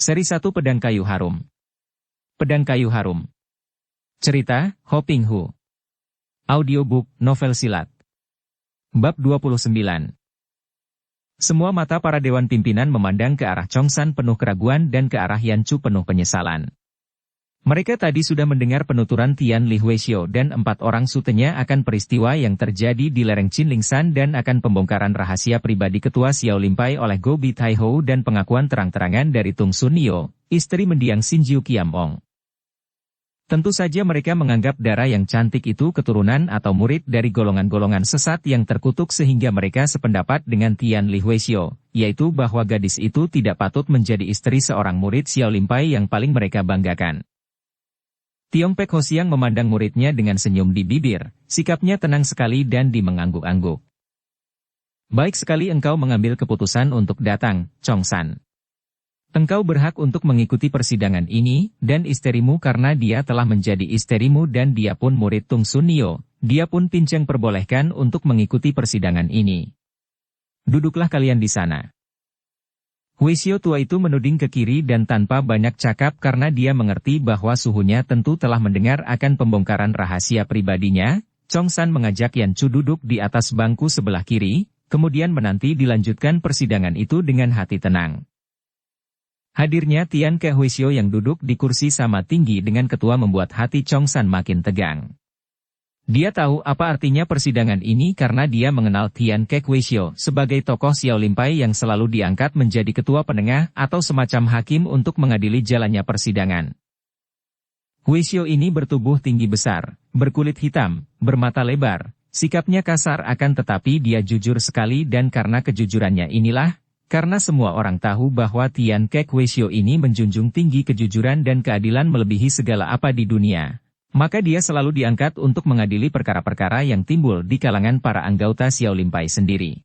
Seri 1 Pedang Kayu Harum. Pedang Kayu Harum. Cerita, Ho Ping Hu. Audiobook, novel silat. Bab 29. Semua mata para dewan pimpinan memandang ke arah Chong San penuh keraguan dan ke arah Yan Chu penuh penyesalan. Mereka tadi sudah mendengar penuturan Tian Li Huaishou dan 4 orang sutenya akan peristiwa yang terjadi di lereng Qinlingshan dan akan pembongkaran rahasia pribadi ketua Xiao Limpai oleh Go Bi Tai Hou dan pengakuan terang-terangan dari Tung Sun Nio, istri mendiang Xin Jiu Qiam Ong. Tentu saja mereka menganggap darah yang cantik itu keturunan atau murid dari golongan-golongan sesat yang terkutuk sehingga mereka sependapat dengan Tian Li Huaishou, yaitu bahwa gadis itu tidak patut menjadi istri seorang murid Xiao Limpai yang paling mereka banggakan. Tiong Pek Hosiang memandang muridnya dengan senyum di bibir, sikapnya tenang sekali dan mengangguk-angguk. Baik sekali engkau mengambil keputusan untuk datang, Chong San. Engkau berhak untuk mengikuti persidangan ini, dan istrimu karena dia telah menjadi istrimu dan dia pun murid Tung Sun Nio, dia pun pincang perbolehkan untuk mengikuti persidangan ini. Duduklah kalian di sana. Huaishou tua itu menuding ke kiri dan tanpa banyak cakap karena dia mengerti bahwa suhunya tentu telah mendengar akan pembongkaran rahasia pribadinya. Chong San mengajak Yan Chu duduk di atas bangku sebelah kiri, kemudian menanti dilanjutkan persidangan itu dengan hati tenang. Hadirnya Tian Ke Huaishou yang duduk di kursi sama tinggi dengan ketua membuat hati Chong San makin tegang. Dia tahu apa artinya persidangan ini karena dia mengenal Tian Ke Huaishou sebagai tokoh Xiao Limpai yang selalu diangkat menjadi ketua penengah atau semacam hakim untuk mengadili jalannya persidangan. Huaishou ini bertubuh tinggi besar, berkulit hitam, bermata lebar, sikapnya kasar akan tetapi dia jujur sekali dan karena kejujurannya inilah, karena semua orang tahu bahwa Tian Ke Huaishou ini menjunjung tinggi kejujuran dan keadilan melebihi segala apa di dunia. Maka dia selalu diangkat untuk mengadili perkara-perkara yang timbul di kalangan para anggota Xiao Limpai sendiri.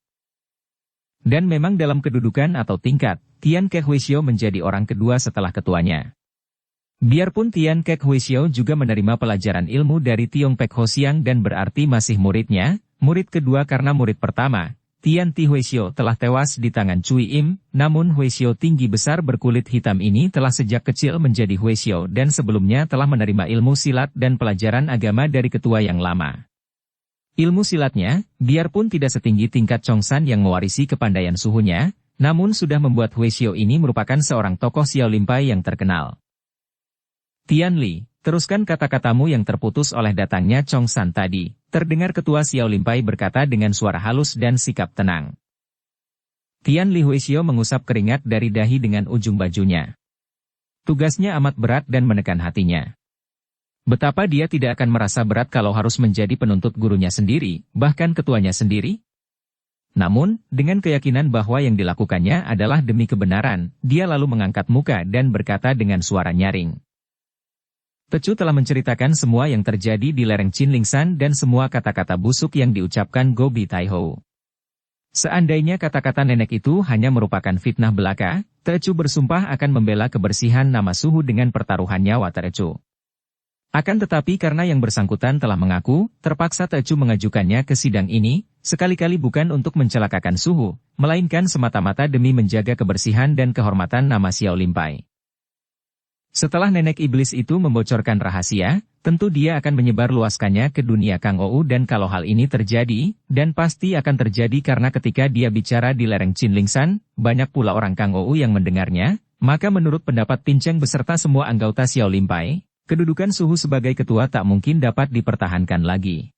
Dan memang dalam kedudukan atau tingkat, Tian Ke Huaishou menjadi orang kedua setelah ketuanya. Biarpun Tian Ke Huaishou juga menerima pelajaran ilmu dari Tiong Pek Hosiang dan berarti masih muridnya, murid kedua karena murid pertama, Tian Ti Huaishou telah tewas di tangan Cui Im, namun Huaishou tinggi besar berkulit hitam ini telah sejak kecil menjadi Huaishou dan sebelumnya telah menerima ilmu silat dan pelajaran agama dari ketua yang lama. Ilmu silatnya, biarpun tidak setinggi tingkat Chong San yang mewarisi kepandaian suhunya, namun sudah membuat Huaishou ini merupakan seorang tokoh Xiao Limpai yang terkenal. Tian Li, teruskan kata-katamu yang terputus oleh datangnya Chong San tadi. Terdengar ketua Xiao Limpai berkata dengan suara halus dan sikap tenang. Tian Li Huaishou mengusap keringat dari dahi dengan ujung bajunya. Tugasnya amat berat dan menekan hatinya. Betapa dia tidak akan merasa berat kalau harus menjadi penuntut gurunya sendiri, bahkan ketuanya sendiri? Namun, dengan keyakinan bahwa yang dilakukannya adalah demi kebenaran, dia lalu mengangkat muka dan berkata dengan suara nyaring. Tecu telah menceritakan semua yang terjadi di lereng Qinlingshan dan semua kata-kata busuk yang diucapkan Go Bi Tai Hou. Seandainya kata-kata nenek itu hanya merupakan fitnah belaka, Tecu bersumpah akan membela kebersihan nama suhu dengan pertaruhan nyawa Tecu. Akan tetapi karena yang bersangkutan telah mengaku, terpaksa Tecu mengajukannya ke sidang ini, sekali-kali bukan untuk mencelakakan suhu, melainkan semata-mata demi menjaga kebersihan dan kehormatan nama Xiao Limpai. Setelah nenek iblis itu membocorkan rahasia, tentu dia akan menyebarluaskannya ke dunia Kang Ou dan kalau hal ini terjadi, dan pasti akan terjadi karena ketika dia bicara di lereng Qinlingshan, banyak pula orang Kang Ou yang mendengarnya, maka menurut pendapat Pinceng beserta semua anggota Xiao Limpai, kedudukan suhu sebagai ketua tak mungkin dapat dipertahankan lagi.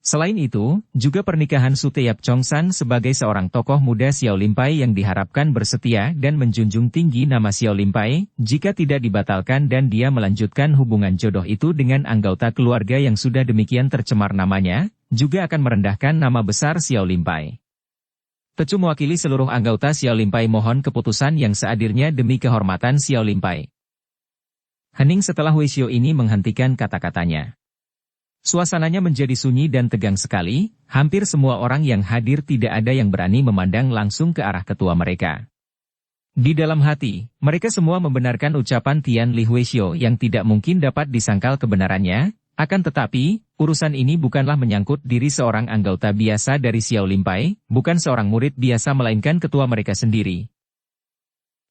Selain itu, juga pernikahan Suteyap Chong San sebagai seorang tokoh muda Xiao Limpai yang diharapkan bersetia dan menjunjung tinggi nama Xiao Limpai, jika tidak dibatalkan dan dia melanjutkan hubungan jodoh itu dengan anggota keluarga yang sudah demikian tercemar namanya, juga akan merendahkan nama besar Xiao Limpai. Tecu mewakili seluruh anggota Xiao Limpai mohon keputusan yang seadilnya demi kehormatan Xiao Limpai. Hening setelah Huaishou ini menghentikan kata-katanya. Suasananya menjadi sunyi dan tegang sekali, hampir semua orang yang hadir tidak ada yang berani memandang langsung ke arah ketua mereka. Di dalam hati, mereka semua membenarkan ucapan Tian Li Huaishou yang tidak mungkin dapat disangkal kebenarannya, akan tetapi, urusan ini bukanlah menyangkut diri seorang anggota biasa dari Xiao Limpai, bukan seorang murid biasa melainkan ketua mereka sendiri.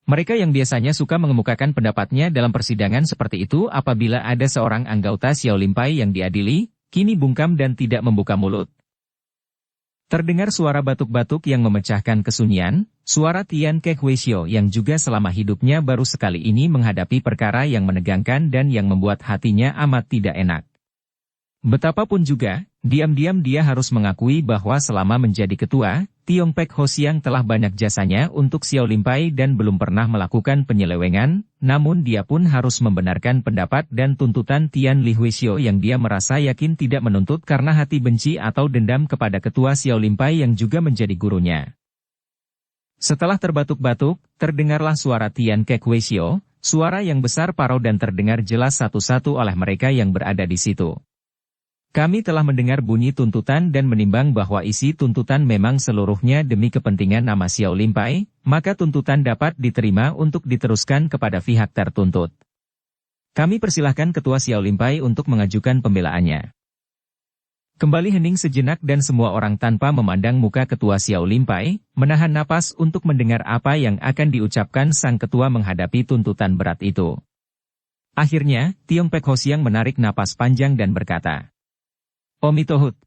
Mereka yang biasanya suka mengemukakan pendapatnya dalam persidangan seperti itu apabila ada seorang anggota Xiao Limpai yang diadili, kini bungkam dan tidak membuka mulut. Terdengar suara batuk-batuk yang memecahkan kesunyian, suara Tian Kehuishio yang juga selama hidupnya baru sekali ini menghadapi perkara yang menegangkan dan yang membuat hatinya amat tidak enak. Betapapun juga, diam-diam dia harus mengakui bahwa selama menjadi ketua, Tiong Pek Hosiang telah banyak jasanya untuk Xiao Limpai dan belum pernah melakukan penyelewengan, namun dia pun harus membenarkan pendapat dan tuntutan Tian Li Huishio yang dia merasa yakin tidak menuntut karena hati benci atau dendam kepada ketua Xiao Limpai yang juga menjadi gurunya. Setelah terbatuk-batuk, terdengarlah suara Tian Kek Huishio, suara yang besar parau dan terdengar jelas satu-satu oleh mereka yang berada di situ. Kami telah mendengar bunyi tuntutan dan menimbang bahwa isi tuntutan memang seluruhnya demi kepentingan nama Xiao Limpai, maka tuntutan dapat diterima untuk diteruskan kepada pihak tertuntut. Kami persilahkan Ketua Xiao Limpai untuk mengajukan pembelaannya. Kembali hening sejenak dan semua orang tanpa memandang muka Ketua Xiao Limpai, menahan napas untuk mendengar apa yang akan diucapkan sang ketua menghadapi tuntutan berat itu. Akhirnya, Tiong Pek Hosiang menarik napas panjang dan berkata, Omitohut.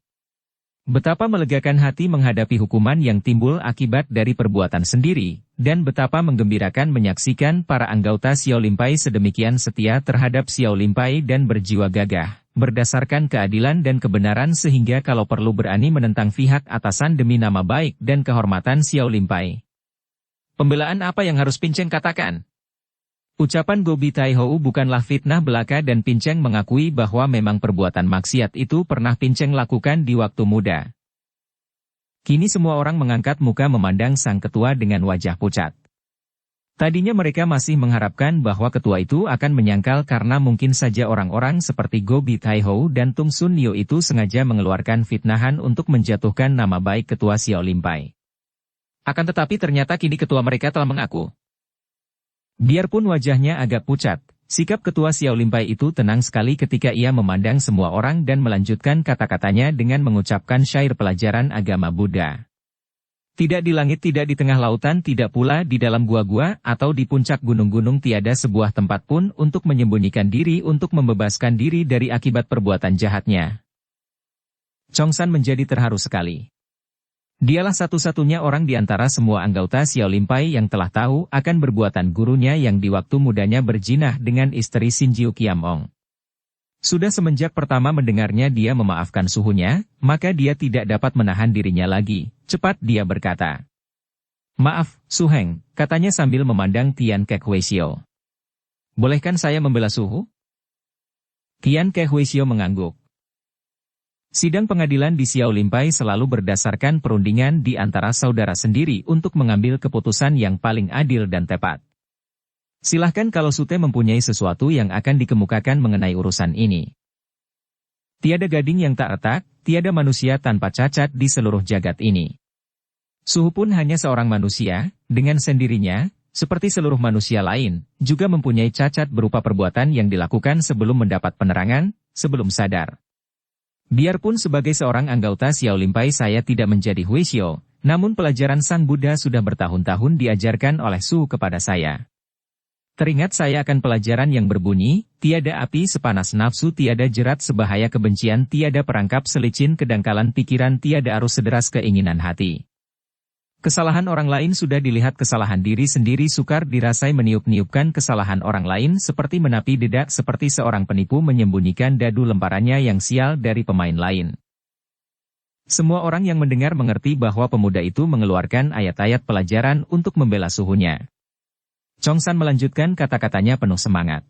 Betapa melegakan hati menghadapi hukuman yang timbul akibat dari perbuatan sendiri, dan betapa menggembirakan menyaksikan para anggota Xiao Limpai sedemikian setia terhadap Xiao Limpai dan berjiwa gagah, berdasarkan keadilan dan kebenaran sehingga kalau perlu berani menentang pihak atasan demi nama baik dan kehormatan Xiao Limpai. Pembelaan apa yang harus Pinceng katakan? Ucapan Gobi Taihou bukanlah fitnah belaka dan Pinceng mengakui bahwa memang perbuatan maksiat itu pernah Pinceng lakukan di waktu muda. Kini semua orang mengangkat muka memandang sang ketua dengan wajah pucat. Tadinya mereka masih mengharapkan bahwa ketua itu akan menyangkal karena mungkin saja orang-orang seperti Gobi Taihou dan Tung Sun Nio itu sengaja mengeluarkan fitnahan untuk menjatuhkan nama baik ketua Xiao Limpai. Akan tetapi ternyata kini ketua mereka telah mengaku. Biarpun wajahnya agak pucat, sikap ketua Xiao Limpai itu tenang sekali ketika ia memandang semua orang dan melanjutkan kata-katanya dengan mengucapkan syair pelajaran agama Buddha. Tidak di langit, tidak di tengah lautan, tidak pula di dalam gua-gua atau di puncak gunung-gunung tiada sebuah tempat pun untuk menyembunyikan diri untuk membebaskan diri dari akibat perbuatan jahatnya. Chongsan menjadi terharu sekali. Dialah satu-satunya orang di antara semua anggota Xiao Limpai yang telah tahu akan perbuatan gurunya yang di waktu mudanya berjinah dengan istri Xinjiu Qiamong. Sudah semenjak pertama mendengarnya dia memaafkan suhunya, maka dia tidak dapat menahan dirinya lagi. Cepat dia berkata. Maaf, Suheng, katanya sambil memandang Tian Kek Huishio. Bolehkan saya membela suhu? Tian Kek Huishio mengangguk. Sidang pengadilan di Xiao Limpai selalu berdasarkan perundingan di antara saudara sendiri untuk mengambil keputusan yang paling adil dan tepat. Silahkan kalau Sute mempunyai sesuatu yang akan dikemukakan mengenai urusan ini. Tiada gading yang tak retak, tiada manusia tanpa cacat di seluruh jagat ini. Suhu pun hanya seorang manusia, dengan sendirinya, seperti seluruh manusia lain, juga mempunyai cacat berupa perbuatan yang dilakukan sebelum mendapat penerangan, sebelum sadar. Biarpun sebagai seorang anggota Xiao Limpai saya tidak menjadi Huishio, namun pelajaran Sang Buddha sudah bertahun-tahun diajarkan oleh Su kepada saya. Teringat saya akan pelajaran yang berbunyi, tiada api sepanas nafsu, tiada jerat sebahaya kebencian, tiada perangkap selicin kedangkalan pikiran, tiada arus sederas keinginan hati. Kesalahan orang lain sudah dilihat, kesalahan diri sendiri sukar dirasai, meniup-niupkan kesalahan orang lain seperti menapi dedak, seperti seorang penipu menyembunyikan dadu lemparannya yang sial dari pemain lain. Semua orang yang mendengar mengerti bahwa pemuda itu mengeluarkan ayat-ayat pelajaran untuk membela suhunya. Chongsan melanjutkan kata-katanya penuh semangat.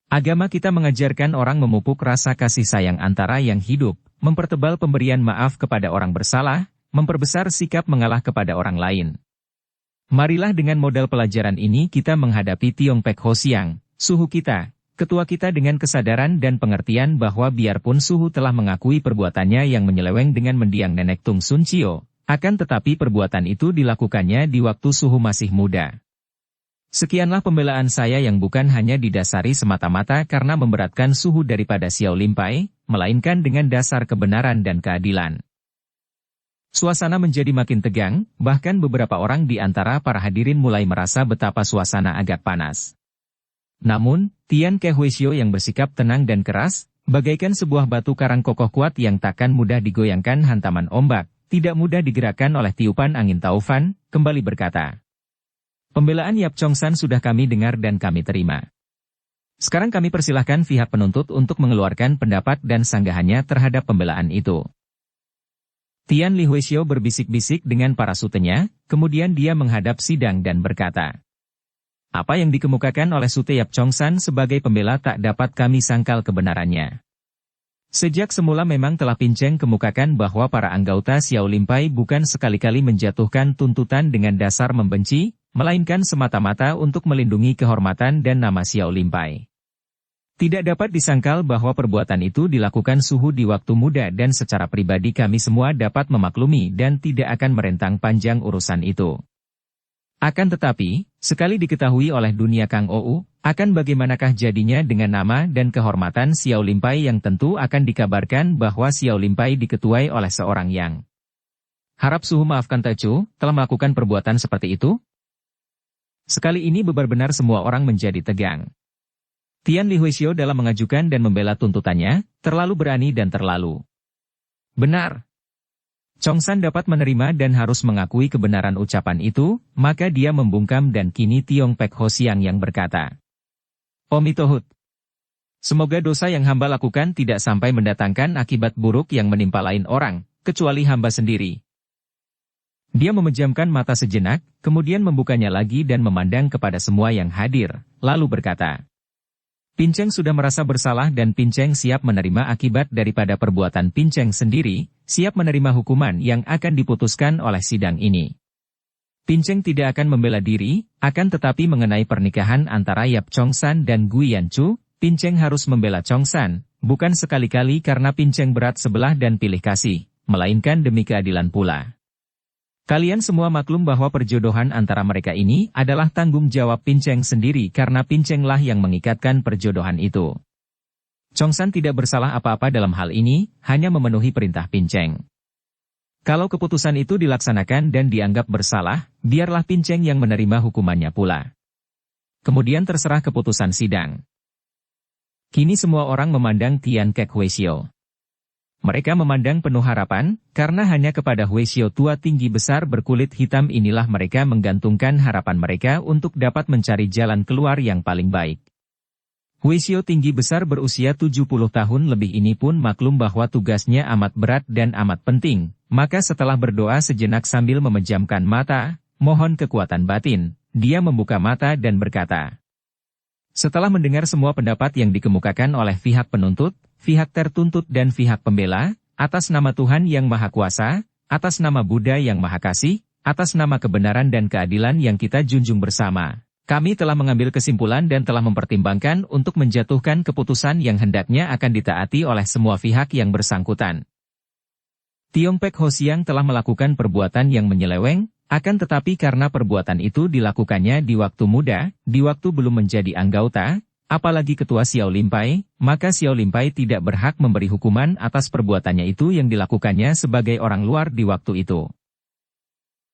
Agama kita mengajarkan orang memupuk rasa kasih sayang antara yang hidup, mempertebal pemberian maaf kepada orang bersalah, memperbesar sikap mengalah kepada orang lain. Marilah dengan modal pelajaran ini kita menghadapi Tiong Pek Hosiang, suhu kita, ketua kita dengan kesadaran dan pengertian bahwa biarpun suhu telah mengakui perbuatannya yang menyeleweng dengan mendiang nenek Tung Sun Cio, akan tetapi perbuatan itu dilakukannya di waktu suhu masih muda. Sekianlah pembelaan saya yang bukan hanya didasari semata-mata karena memberatkan suhu daripada Xiao Limpai, melainkan dengan dasar kebenaran dan keadilan. Suasana menjadi makin tegang, bahkan beberapa orang di antara para hadirin mulai merasa betapa suasana agak panas. Namun, Tian Kehuisio yang bersikap tenang dan keras, bagaikan sebuah batu karang kokoh kuat yang takkan mudah digoyangkan hantaman ombak, tidak mudah digerakkan oleh tiupan angin taufan, kembali berkata. Pembelaan Yap Chongsan sudah kami dengar dan kami terima. Sekarang kami persilahkan pihak penuntut untuk mengeluarkan pendapat dan sanggahannya terhadap pembelaan itu. Tian Li Huisio berbisik-bisik dengan para sutenya, kemudian dia menghadap sidang dan berkata. Apa yang dikemukakan oleh Sute Yap Chongsan sebagai pembela tak dapat kami sangkal kebenarannya. Sejak semula memang telah Pinceng kemukakan bahwa para anggota Xiao Limpai bukan sekali-kali menjatuhkan tuntutan dengan dasar membenci, melainkan semata-mata untuk melindungi kehormatan dan nama Xiao Limpai. Tidak dapat disangkal bahwa perbuatan itu dilakukan Suhu di waktu muda dan secara pribadi kami semua dapat memaklumi dan tidak akan merentang panjang urusan itu. Akan tetapi, sekali diketahui oleh dunia Kang Ou, akan bagaimanakah jadinya dengan nama dan kehormatan Xiao Limpai yang tentu akan dikabarkan bahwa Xiao Limpai diketuai oleh seorang yang harap Suhu maafkan Tecu, telah melakukan perbuatan seperti itu? Sekali ini benar-benar semua orang menjadi tegang. Tian Li Huisio dalam mengajukan dan membela tuntutannya, terlalu berani dan terlalu benar. Chongsan dapat menerima dan harus mengakui kebenaran ucapan itu, maka dia membungkam dan kini Tiong Pek Hosiang yang berkata. Omitohut. Semoga dosa yang hamba lakukan tidak sampai mendatangkan akibat buruk yang menimpa lain orang, kecuali hamba sendiri. Dia memejamkan mata sejenak, kemudian membukanya lagi dan memandang kepada semua yang hadir, lalu berkata. Pinceng sudah merasa bersalah dan Pinceng siap menerima akibat daripada perbuatan Pinceng sendiri, siap menerima hukuman yang akan diputuskan oleh sidang ini. Pinceng tidak akan membela diri, akan tetapi mengenai pernikahan antara Yap Chongsan dan Gui Yanchu, Pinceng harus membela Chongsan, bukan sekali-kali karena Pinceng berat sebelah dan pilih kasih, melainkan demi keadilan pula. Kalian semua maklum bahwa perjodohan antara mereka ini adalah tanggung jawab Pinceng sendiri karena Pincenglah yang mengikatkan perjodohan itu. Chongsan tidak bersalah apa-apa dalam hal ini, hanya memenuhi perintah Pinceng. Kalau keputusan itu dilaksanakan dan dianggap bersalah, biarlah Pinceng yang menerima hukumannya pula. Kemudian terserah keputusan sidang. Kini semua orang memandang Tian Kek Huisio. Mereka memandang penuh harapan, karena hanya kepada Huisio tua tinggi besar berkulit hitam inilah mereka menggantungkan harapan mereka untuk dapat mencari jalan keluar yang paling baik. Huisio tinggi besar berusia 70 tahun lebih ini pun maklum bahwa tugasnya amat berat dan amat penting, maka setelah berdoa sejenak sambil memejamkan mata, mohon kekuatan batin, dia membuka mata dan berkata. Setelah mendengar semua pendapat yang dikemukakan oleh pihak penuntut, pihak tertuntut dan pihak pembela, atas nama Tuhan yang Maha Kuasa, atas nama Buddha yang Maha Kasih, atas nama kebenaran dan keadilan yang kita junjung bersama, kami telah mengambil kesimpulan dan telah mempertimbangkan untuk menjatuhkan keputusan yang hendaknya akan ditaati oleh semua pihak yang bersangkutan. Tiong Pek Hosiang telah melakukan perbuatan yang menyeleweng, akan tetapi karena perbuatan itu dilakukannya di waktu muda, di waktu belum menjadi anggota, apalagi ketua Xiao Limpai, maka Xiao Limpai tidak berhak memberi hukuman atas perbuatannya itu yang dilakukannya sebagai orang luar di waktu itu.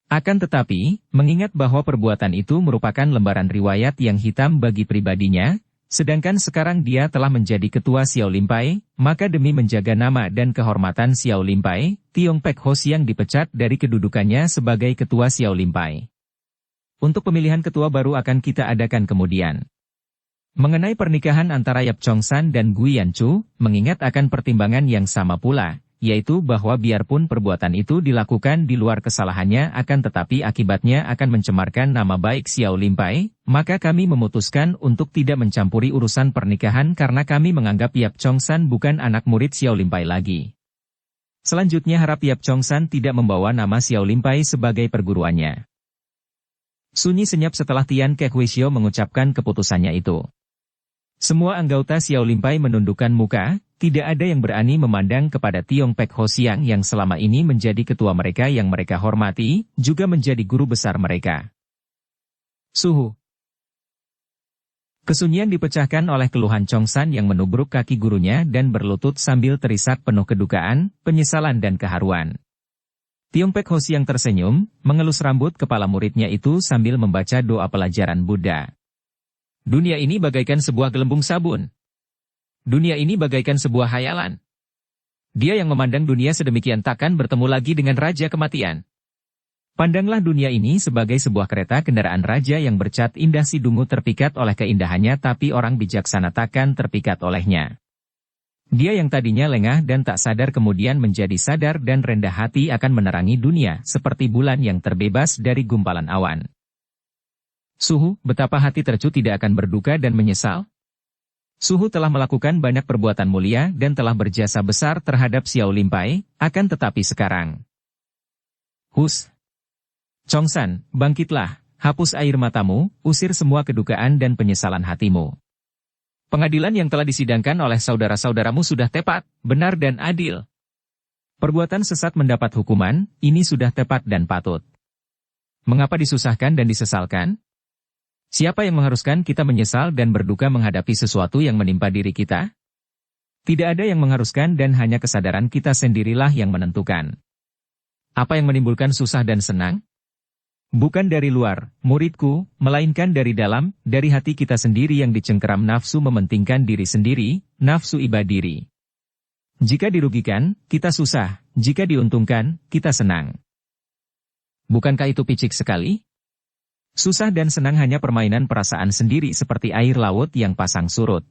Akan tetapi, mengingat bahwa perbuatan itu merupakan lembaran riwayat yang hitam bagi pribadinya, sedangkan sekarang dia telah menjadi ketua Xiao Limpai, maka demi menjaga nama dan kehormatan Xiao Limpai, Tiong Pek Hosiang dipecat dari kedudukannya sebagai ketua Xiao Limpai. Untuk pemilihan ketua baru akan kita adakan kemudian. Mengenai pernikahan antara Yap Chongsan dan Gui Yanchu, mengingat akan pertimbangan yang sama pula, yaitu bahwa biarpun perbuatan itu dilakukan di luar kesalahannya akan tetapi akibatnya akan mencemarkan nama baik Xiao Limpai, maka kami memutuskan untuk tidak mencampuri urusan pernikahan karena kami menganggap Yap Chongsan bukan anak murid Xiao Limpai lagi. Selanjutnya harap Yap Chongsan tidak membawa nama Xiao Limpai sebagai perguruannya. Sunyi senyap setelah Tian Kek Huisio mengucapkan keputusannya itu. Semua anggota Xiao Limpai menundukkan muka, tidak ada yang berani memandang kepada Tiong Pek Hosiang yang selama ini menjadi ketua mereka yang mereka hormati, juga menjadi guru besar mereka. Suhu. Kesunyian dipecahkan oleh keluhan Chongsan yang menubruk kaki gurunya dan berlutut sambil terisak penuh kedukaan, penyesalan dan keharuan. Tiong Pek Ho Siang tersenyum, mengelus rambut kepala muridnya itu sambil membaca doa pelajaran Buddha. Dunia ini bagaikan sebuah gelembung sabun. Dunia ini bagaikan sebuah hayalan. Dia yang memandang dunia sedemikian takkan bertemu lagi dengan Raja Kematian. Pandanglah dunia ini sebagai sebuah kereta kendaraan raja yang bercat indah, si dungu terpikat oleh keindahannya, tapi orang bijaksana takkan terpikat olehnya. Dia yang tadinya lengah dan tak sadar kemudian menjadi sadar dan rendah hati akan menerangi dunia seperti bulan yang terbebas dari gumpalan awan. Suhu, betapa hati tercu tidak akan berduka dan menyesal? Suhu telah melakukan banyak perbuatan mulia dan telah berjasa besar terhadap Xiao Limpai, akan tetapi sekarang. Hus! Chongsan, bangkitlah, hapus air matamu, usir semua kedukaan dan penyesalan hatimu. Pengadilan yang telah disidangkan oleh saudara-saudaramu sudah tepat, benar dan adil. Perbuatan sesat mendapat hukuman, ini sudah tepat dan patut. Mengapa disusahkan dan disesalkan? Siapa yang mengharuskan kita menyesal dan berduka menghadapi sesuatu yang menimpa diri kita? Tidak ada yang mengharuskan dan hanya kesadaran kita sendirilah yang menentukan. Apa yang menimbulkan susah dan senang? Bukan dari luar, muridku, melainkan dari dalam, dari hati kita sendiri yang dicengkeram nafsu mementingkan diri sendiri, nafsu iba diri. Jika dirugikan, kita susah, jika diuntungkan, kita senang. Bukankah itu picik sekali? Susah dan senang hanya permainan perasaan sendiri seperti air laut yang pasang surut.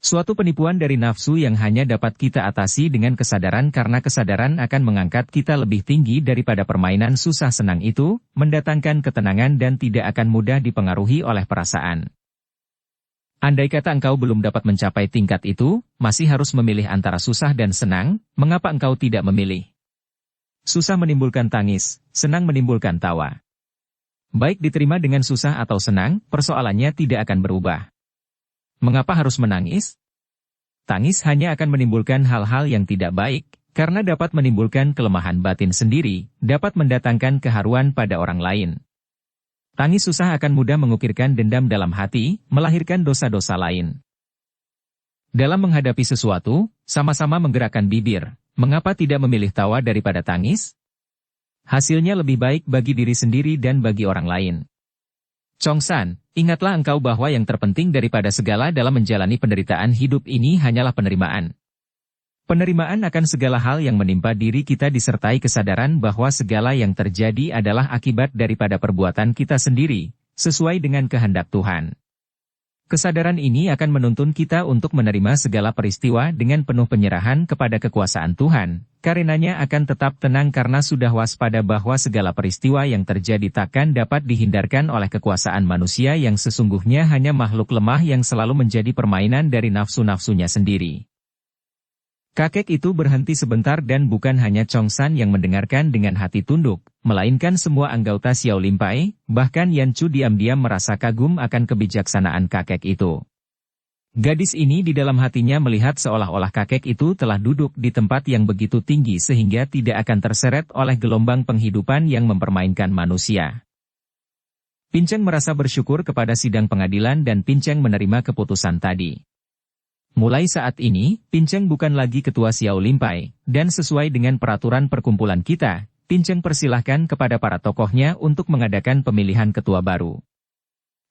Suatu penipuan dari nafsu yang hanya dapat kita atasi dengan kesadaran, karena kesadaran akan mengangkat kita lebih tinggi daripada permainan susah senang itu, mendatangkan ketenangan dan tidak akan mudah dipengaruhi oleh perasaan. Andai kata engkau belum dapat mencapai tingkat itu, masih harus memilih antara susah dan senang, mengapa engkau tidak memilih? Susah menimbulkan tangis, senang menimbulkan tawa. Baik diterima dengan susah atau senang, persoalannya tidak akan berubah. Mengapa harus menangis? Tangis hanya akan menimbulkan hal-hal yang tidak baik, karena dapat menimbulkan kelemahan batin sendiri, dapat mendatangkan keharuan pada orang lain. Tangis susah akan mudah mengukirkan dendam dalam hati, melahirkan dosa-dosa lain. Dalam menghadapi sesuatu, sama-sama menggerakkan bibir, mengapa tidak memilih tawa daripada tangis? Hasilnya lebih baik bagi diri sendiri dan bagi orang lain. Chongsan, ingatlah engkau bahwa yang terpenting daripada segala dalam menjalani penderitaan hidup ini hanyalah penerimaan. Penerimaan akan segala hal yang menimpa diri kita disertai kesadaran bahwa segala yang terjadi adalah akibat daripada perbuatan kita sendiri, sesuai dengan kehendak Tuhan. Kesadaran ini akan menuntun kita untuk menerima segala peristiwa dengan penuh penyerahan kepada kekuasaan Tuhan, karenanya akan tetap tenang karena sudah waspada bahwa segala peristiwa yang terjadi takkan dapat dihindarkan oleh kekuasaan manusia yang sesungguhnya hanya makhluk lemah yang selalu menjadi permainan dari nafsu-nafsunya sendiri. Kakek itu berhenti sebentar dan bukan hanya Chongsan yang mendengarkan dengan hati tunduk, melainkan semua anggota Xiao Limpai, bahkan Yan Chu diam-diam merasa kagum akan kebijaksanaan kakek itu. Gadis ini di dalam hatinya melihat seolah-olah kakek itu telah duduk di tempat yang begitu tinggi sehingga tidak akan terseret oleh gelombang penghidupan yang mempermainkan manusia. Pinceng merasa bersyukur kepada sidang pengadilan dan Pinceng menerima keputusan tadi. Mulai saat ini, Pinceng bukan lagi ketua Xiao Limpai, dan sesuai dengan peraturan perkumpulan kita, Pinceng persilahkan kepada para tokohnya untuk mengadakan pemilihan ketua baru.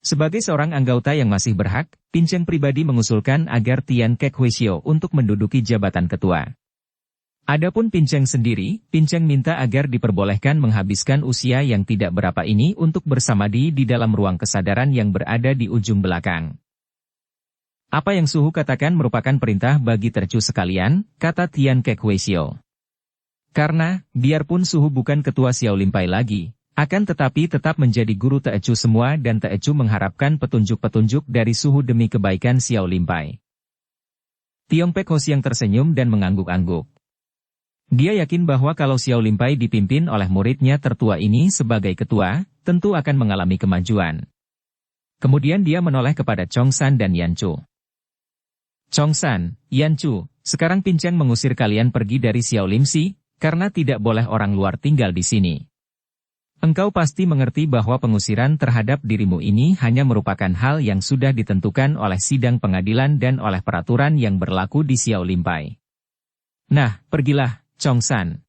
Sebagai seorang anggota yang masih berhak, Pinceng pribadi mengusulkan agar Tian Kek Huisio untuk menduduki jabatan ketua. Adapun Pinceng sendiri, Pinceng minta agar diperbolehkan menghabiskan usia yang tidak berapa ini untuk bersamadi di dalam ruang kesadaran yang berada di ujung belakang. Apa yang Suhu katakan merupakan perintah bagi tercu sekalian, kata Tian Kek Huisio. Karena, biarpun Suhu bukan ketua Xiao Limpai lagi, akan tetapi tetap menjadi guru Teocu semua dan Teocu mengharapkan petunjuk-petunjuk dari Suhu demi kebaikan Xiao Limpai. Tiong Pek Ho Siang tersenyum dan mengangguk-angguk. Dia yakin bahwa kalau Xiao Limpai dipimpin oleh muridnya tertua ini sebagai ketua, tentu akan mengalami kemajuan. Kemudian dia menoleh kepada Chongsan dan Yan Chu. Chongsan, Yan Chu, sekarang Pinceng mengusir kalian pergi dari Xiao Limsi, karena tidak boleh orang luar tinggal di sini. Engkau pasti mengerti bahwa pengusiran terhadap dirimu ini hanya merupakan hal yang sudah ditentukan oleh sidang pengadilan dan oleh peraturan yang berlaku di Xiao Limpai. Nah, pergilah, Chongsan.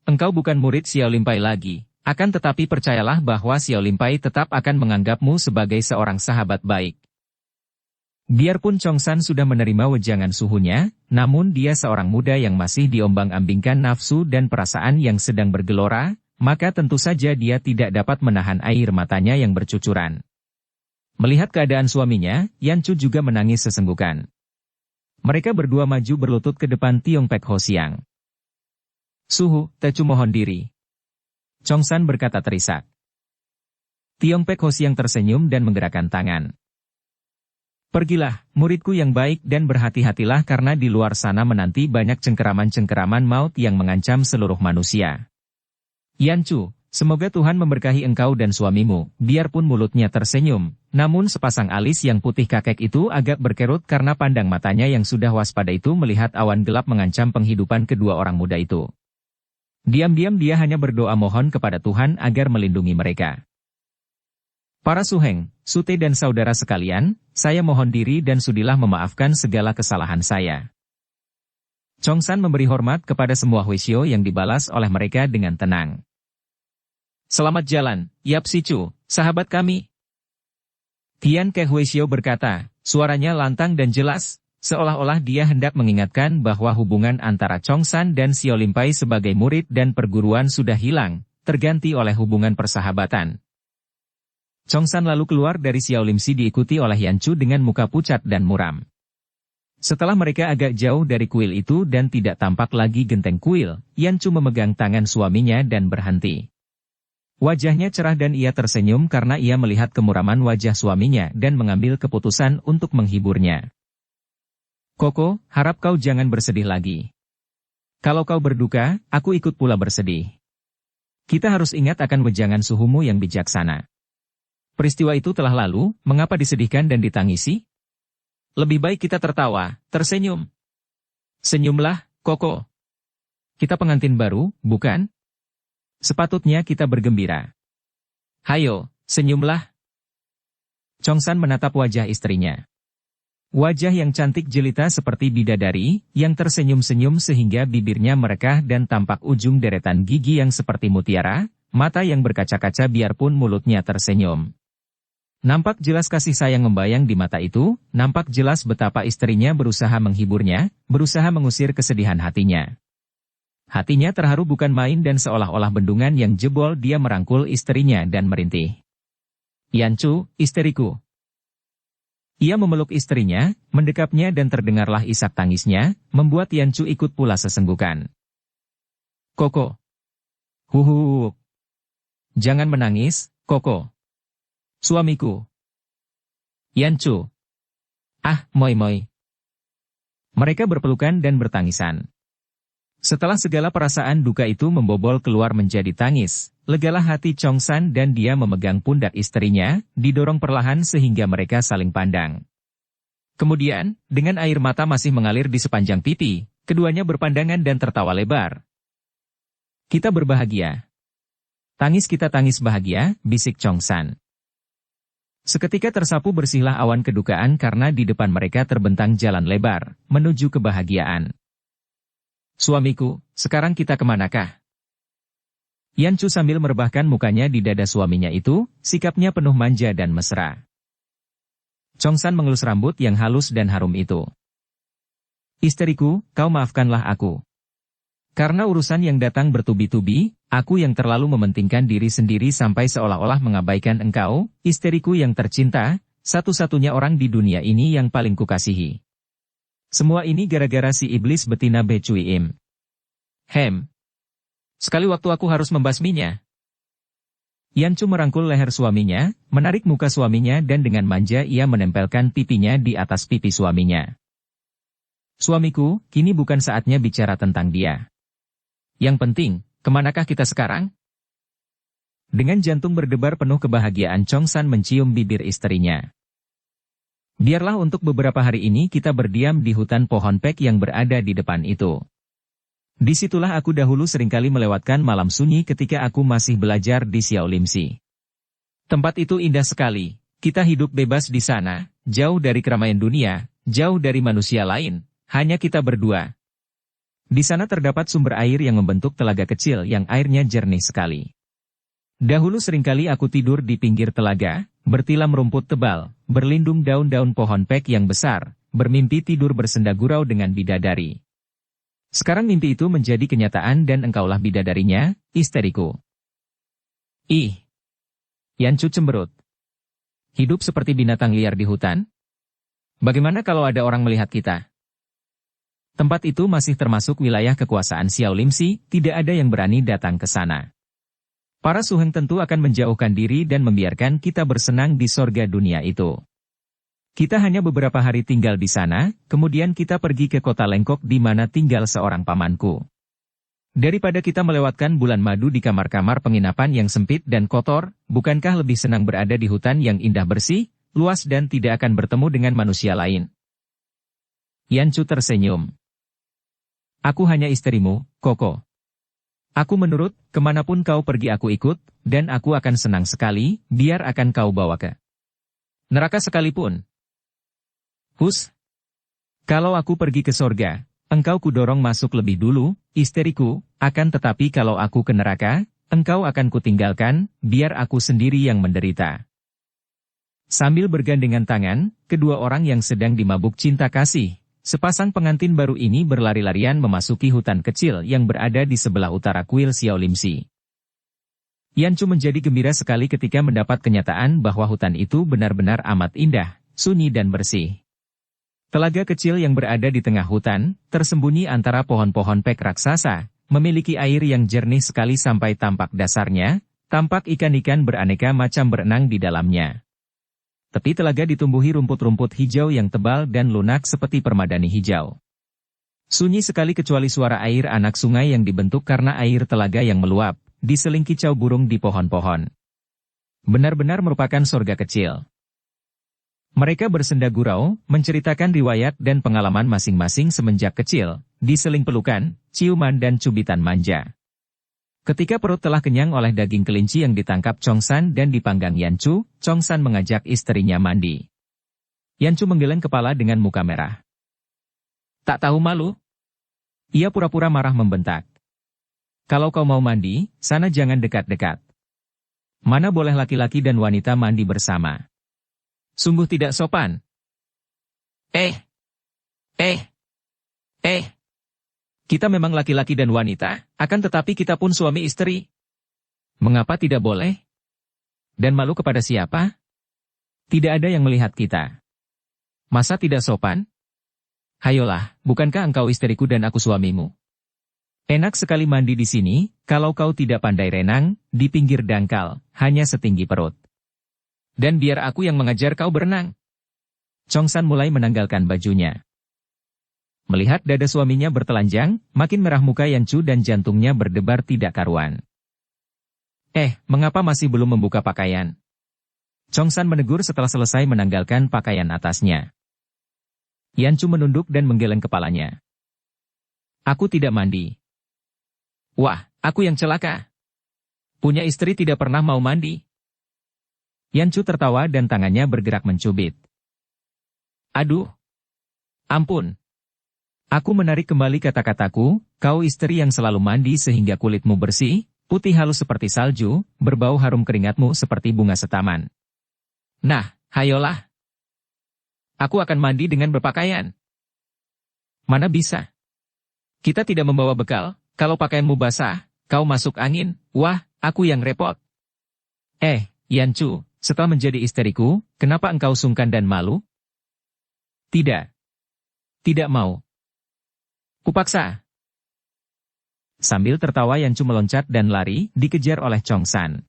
Engkau bukan murid Xiao Limpai lagi, akan tetapi percayalah bahwa Xiao Limpai tetap akan menganggapmu sebagai seorang sahabat baik. Biarpun Chongsan sudah menerima wejangan suhunya, namun dia seorang muda yang masih diombang-ambingkan nafsu dan perasaan yang sedang bergelora, maka tentu saja dia tidak dapat menahan air matanya yang bercucuran. Melihat keadaan suaminya, Yan Chu juga menangis sesenggukan. Mereka berdua maju berlutut ke depan Tiong Pek Ho Siang. Suhu, Tecu mohon diri. Chongsan berkata terisak. Tiong Pek Ho Siang tersenyum dan menggerakkan tangan. Pergilah, muridku yang baik dan berhati-hatilah karena di luar sana menanti banyak cengkeraman-cengkeraman maut yang mengancam seluruh manusia. Yan Chu, semoga Tuhan memberkahi engkau dan suamimu, biarpun mulutnya tersenyum, namun sepasang alis yang putih kakek itu agak berkerut karena pandang matanya yang sudah waspada itu melihat awan gelap mengancam penghidupan kedua orang muda itu. Diam-diam dia hanya berdoa mohon kepada Tuhan agar melindungi mereka. Para suheng, sute dan saudara sekalian, saya mohon diri dan sudilah memaafkan segala kesalahan saya. Chongsan memberi hormat kepada semua huisyo yang dibalas oleh mereka dengan tenang. Selamat jalan, Yap Sichu, sahabat kami. Tian Ke Huisyo berkata, suaranya lantang dan jelas, seolah-olah dia hendak mengingatkan bahwa hubungan antara Chongsan dan Xiao Limpai sebagai murid dan perguruan sudah hilang, terganti oleh hubungan persahabatan. Chongsan lalu keluar dari Xiao Limsi diikuti oleh Yan Chu dengan muka pucat dan muram. Setelah mereka agak jauh dari kuil itu dan tidak tampak lagi genteng kuil, Yan Chu memegang tangan suaminya dan berhenti. Wajahnya cerah dan ia tersenyum karena ia melihat kemuraman wajah suaminya dan mengambil keputusan untuk menghiburnya. Koko, harap kau jangan bersedih lagi. Kalau kau berduka, aku ikut pula bersedih. Kita harus ingat akan wejangan suhumu yang bijaksana. Peristiwa itu telah lalu, mengapa disedihkan dan ditangisi? Lebih baik kita tertawa, tersenyum. Senyumlah, Koko. Kita pengantin baru, bukan? Sepatutnya kita bergembira. Hayo, senyumlah. Chongsan menatap wajah istrinya. Wajah yang cantik jelita seperti bidadari, yang tersenyum-senyum sehingga bibirnya merekah dan tampak ujung deretan gigi yang seperti mutiara, mata yang berkaca-kaca biarpun mulutnya tersenyum. Nampak jelas kasih sayang membayang di mata itu, nampak jelas betapa istrinya berusaha menghiburnya, berusaha mengusir kesedihan hatinya. Hatinya terharu bukan main dan seolah-olah bendungan yang jebol dia merangkul istrinya dan merintih. Yan Chu, istriku. Ia memeluk istrinya, mendekapnya dan terdengarlah isak tangisnya, membuat Yan Chu ikut pula sesenggukan. Koko. Huhuhu. Jangan menangis, Koko. Suamiku. Yan Chu. Ah, moi-moi. Mereka berpelukan dan bertangisan. Setelah segala perasaan duka itu membobol keluar menjadi tangis, legalah hati Chongsan dan dia memegang pundak istrinya, didorong perlahan sehingga mereka saling pandang. Kemudian, dengan air mata masih mengalir di sepanjang pipi, keduanya berpandangan dan tertawa lebar. Kita berbahagia. Tangis kita tangis bahagia, bisik Chongsan. Seketika tersapu bersihlah awan kedukaan karena di depan mereka terbentang jalan lebar, menuju kebahagiaan. Suamiku, sekarang kita kemanakah? Yan Chu sambil merebahkan mukanya di dada suaminya itu, sikapnya penuh manja dan mesra. Chongsan mengelus rambut yang halus dan harum itu. Istriku, kau maafkanlah aku. Karena urusan yang datang bertubi-tubi, aku yang terlalu mementingkan diri sendiri sampai seolah-olah mengabaikan engkau, istriku yang tercinta, satu-satunya orang di dunia ini yang paling kukasihi. Semua ini gara-gara si iblis betina Becui Im. Sekali waktu aku harus membasminya. Yan Chu merangkul leher suaminya, menarik muka suaminya dan dengan manja ia menempelkan pipinya di atas pipi suaminya. Suamiku, kini bukan saatnya bicara tentang dia. Yang penting, kemanakah kita sekarang? Dengan jantung berdebar penuh kebahagiaan Chongsan mencium bibir istrinya. Biarlah untuk beberapa hari ini kita berdiam di hutan pohon pek yang berada di depan itu. Disitulah aku dahulu seringkali melewatkan malam sunyi ketika aku masih belajar di Xiao Limsi. Tempat itu indah sekali, kita hidup bebas di sana, jauh dari keramaian dunia, jauh dari manusia lain, hanya kita berdua. Di sana terdapat sumber air yang membentuk telaga kecil yang airnya jernih sekali. Dahulu seringkali aku tidur di pinggir telaga, bertilam rumput tebal, berlindung daun-daun pohon pek yang besar, bermimpi tidur bersenda gurau dengan bidadari. Sekarang mimpi itu menjadi kenyataan dan engkaulah bidadarinya, isteriku. Ih! Yancu cemberut. Hidup seperti binatang liar di hutan? Bagaimana kalau ada orang melihat kita? Tempat itu masih termasuk wilayah kekuasaan Xiao Limsi, tidak ada yang berani datang ke sana. Para suheng tentu akan menjauhkan diri dan membiarkan kita bersenang di sorga dunia itu. Kita hanya beberapa hari tinggal di sana, kemudian kita pergi ke kota Lengkok di mana tinggal seorang pamanku. Daripada kita melewatkan bulan madu di kamar-kamar penginapan yang sempit dan kotor, bukankah lebih senang berada di hutan yang indah bersih, luas dan tidak akan bertemu dengan manusia lain? Yancu tersenyum. Aku hanya istrimu, Koko. Aku menurut, kemanapun kau pergi aku ikut, dan aku akan senang sekali, biar akan kau bawa ke neraka sekalipun. Hus. Kalau aku pergi ke sorga, engkau kudorong masuk lebih dulu, istriku, akan tetapi kalau aku ke neraka, engkau akan kutinggalkan, biar aku sendiri yang menderita. Sambil bergandengan tangan, kedua orang yang sedang dimabuk cinta kasih, sepasang pengantin baru ini berlari-larian memasuki hutan kecil yang berada di sebelah utara kuil Xiao Limsi. Yancu menjadi gembira sekali ketika mendapat kenyataan bahwa hutan itu benar-benar amat indah, sunyi dan bersih. Telaga kecil yang berada di tengah hutan, tersembunyi antara pohon-pohon pek raksasa, memiliki air yang jernih sekali sampai tampak dasarnya, tampak ikan-ikan beraneka macam berenang di dalamnya. Tepi telaga ditumbuhi rumput-rumput hijau yang tebal dan lunak seperti permadani hijau. Sunyi sekali kecuali suara air anak sungai yang dibentuk karena air telaga yang meluap, diseling kicau burung di pohon-pohon. Benar-benar merupakan sorga kecil. Mereka bersenda gurau, menceritakan riwayat dan pengalaman masing-masing semenjak kecil, diseling pelukan, ciuman dan cubitan manja. Ketika perut telah kenyang oleh daging kelinci yang ditangkap Chongsan dan dipanggang Yancu, Chongsan mengajak istrinya mandi. Yancu menggeleng kepala dengan muka merah. Tak tahu malu? Ia pura-pura marah membentak. Kalau kau mau mandi, sana jangan dekat-dekat. Mana boleh laki-laki dan wanita mandi bersama. Sungguh tidak sopan. Kita memang laki-laki dan wanita, akan tetapi kita pun suami istri. Mengapa tidak boleh? Dan malu kepada siapa? Tidak ada yang melihat kita. Masa tidak sopan? Hayolah, bukankah engkau istriku dan aku suamimu? Enak sekali mandi di sini, kalau kau tidak pandai renang, di pinggir dangkal, hanya setinggi perut. Dan biar aku yang mengajar kau berenang. Chongsan mulai menanggalkan bajunya. Melihat dada suaminya bertelanjang, makin merah muka Yancu dan jantungnya berdebar tidak karuan. Mengapa masih belum membuka pakaian? Chongsan menegur setelah selesai menanggalkan pakaian atasnya. Yancu menunduk dan menggeleng kepalanya. Aku tidak mandi. Wah, aku yang celaka. Punya istri tidak pernah mau mandi. Yancu tertawa dan tangannya bergerak mencubit. Aduh. Ampun. Aku menarik kembali kata-kataku, kau istri yang selalu mandi sehingga kulitmu bersih, putih halus seperti salju, berbau harum keringatmu seperti bunga setaman. Nah, hayolah. Aku akan mandi dengan berpakaian. Mana bisa? Kita tidak membawa bekal, kalau pakaianmu basah, kau masuk angin, wah, aku yang repot. Yancu, setelah menjadi istriku, kenapa engkau sungkan dan malu? Tidak. Tidak mau. Kupaksa. Sambil tertawa Yancu meloncat dan lari, dikejar oleh Chongsan.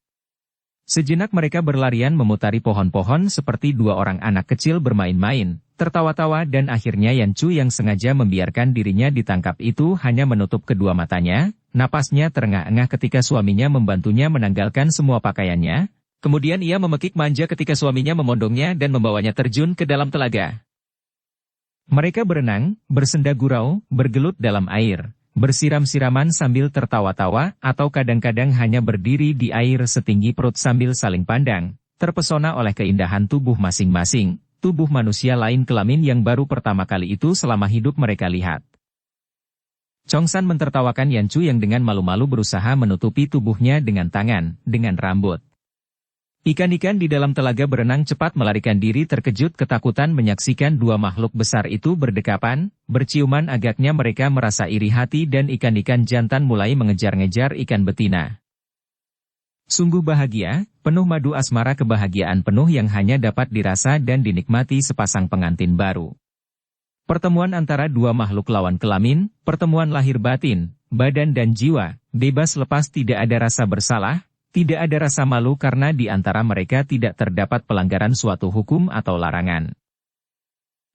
Sejenak mereka berlarian memutari pohon-pohon seperti dua orang anak kecil bermain-main, tertawa-tawa dan akhirnya Yancu yang sengaja membiarkan dirinya ditangkap itu hanya menutup kedua matanya, napasnya terengah-engah ketika suaminya membantunya menanggalkan semua pakaiannya, kemudian ia memekik manja ketika suaminya memondongnya dan membawanya terjun ke dalam telaga. Mereka berenang, bersenda gurau, bergelut dalam air, bersiram-siraman sambil tertawa-tawa, atau kadang-kadang hanya berdiri di air setinggi perut sambil saling pandang, terpesona oleh keindahan tubuh masing-masing, tubuh manusia lain kelamin yang baru pertama kali itu selama hidup mereka lihat. Chongsan mentertawakan Yanchu yang dengan malu-malu berusaha menutupi tubuhnya dengan tangan, dengan rambut. Ikan-ikan di dalam telaga berenang cepat melarikan diri terkejut ketakutan menyaksikan dua makhluk besar itu berdekapan, berciuman agaknya mereka merasa iri hati dan ikan-ikan jantan mulai mengejar-ngejar ikan betina. Sungguh bahagia, penuh madu asmara kebahagiaan penuh yang hanya dapat dirasa dan dinikmati sepasang pengantin baru. Pertemuan antara dua makhluk lawan kelamin, pertemuan lahir batin, badan dan jiwa, bebas lepas tidak ada rasa bersalah, tidak ada rasa malu karena di antara mereka tidak terdapat pelanggaran suatu hukum atau larangan.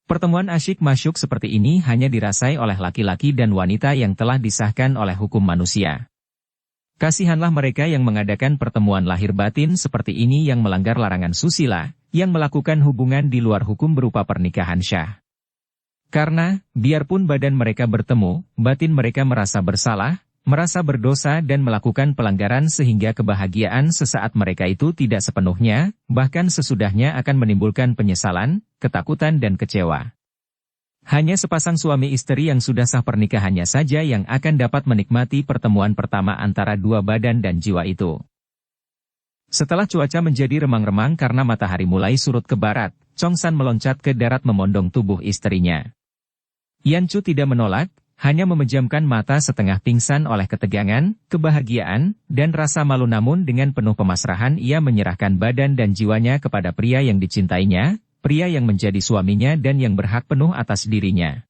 Pertemuan asyik masyuk seperti ini hanya dirasai oleh laki-laki dan wanita yang telah disahkan oleh hukum manusia. Kasihanlah mereka yang mengadakan pertemuan lahir batin seperti ini yang melanggar larangan susila, yang melakukan hubungan di luar hukum berupa pernikahan syah. Karena, biarpun badan mereka bertemu, batin mereka merasa bersalah, merasa berdosa dan melakukan pelanggaran sehingga kebahagiaan sesaat mereka itu tidak sepenuhnya, bahkan sesudahnya akan menimbulkan penyesalan, ketakutan dan kecewa. Hanya sepasang suami istri yang sudah sah pernikahannya saja yang akan dapat menikmati pertemuan pertama antara dua badan dan jiwa itu. Setelah cuaca menjadi remang-remang karena matahari mulai surut ke barat, Chongsan meloncat ke darat memondong tubuh istrinya. Yanchu tidak menolak, hanya memejamkan mata setengah pingsan oleh ketegangan, kebahagiaan, dan rasa malu namun dengan penuh pemasrahan ia menyerahkan badan dan jiwanya kepada pria yang dicintainya, pria yang menjadi suaminya dan yang berhak penuh atas dirinya.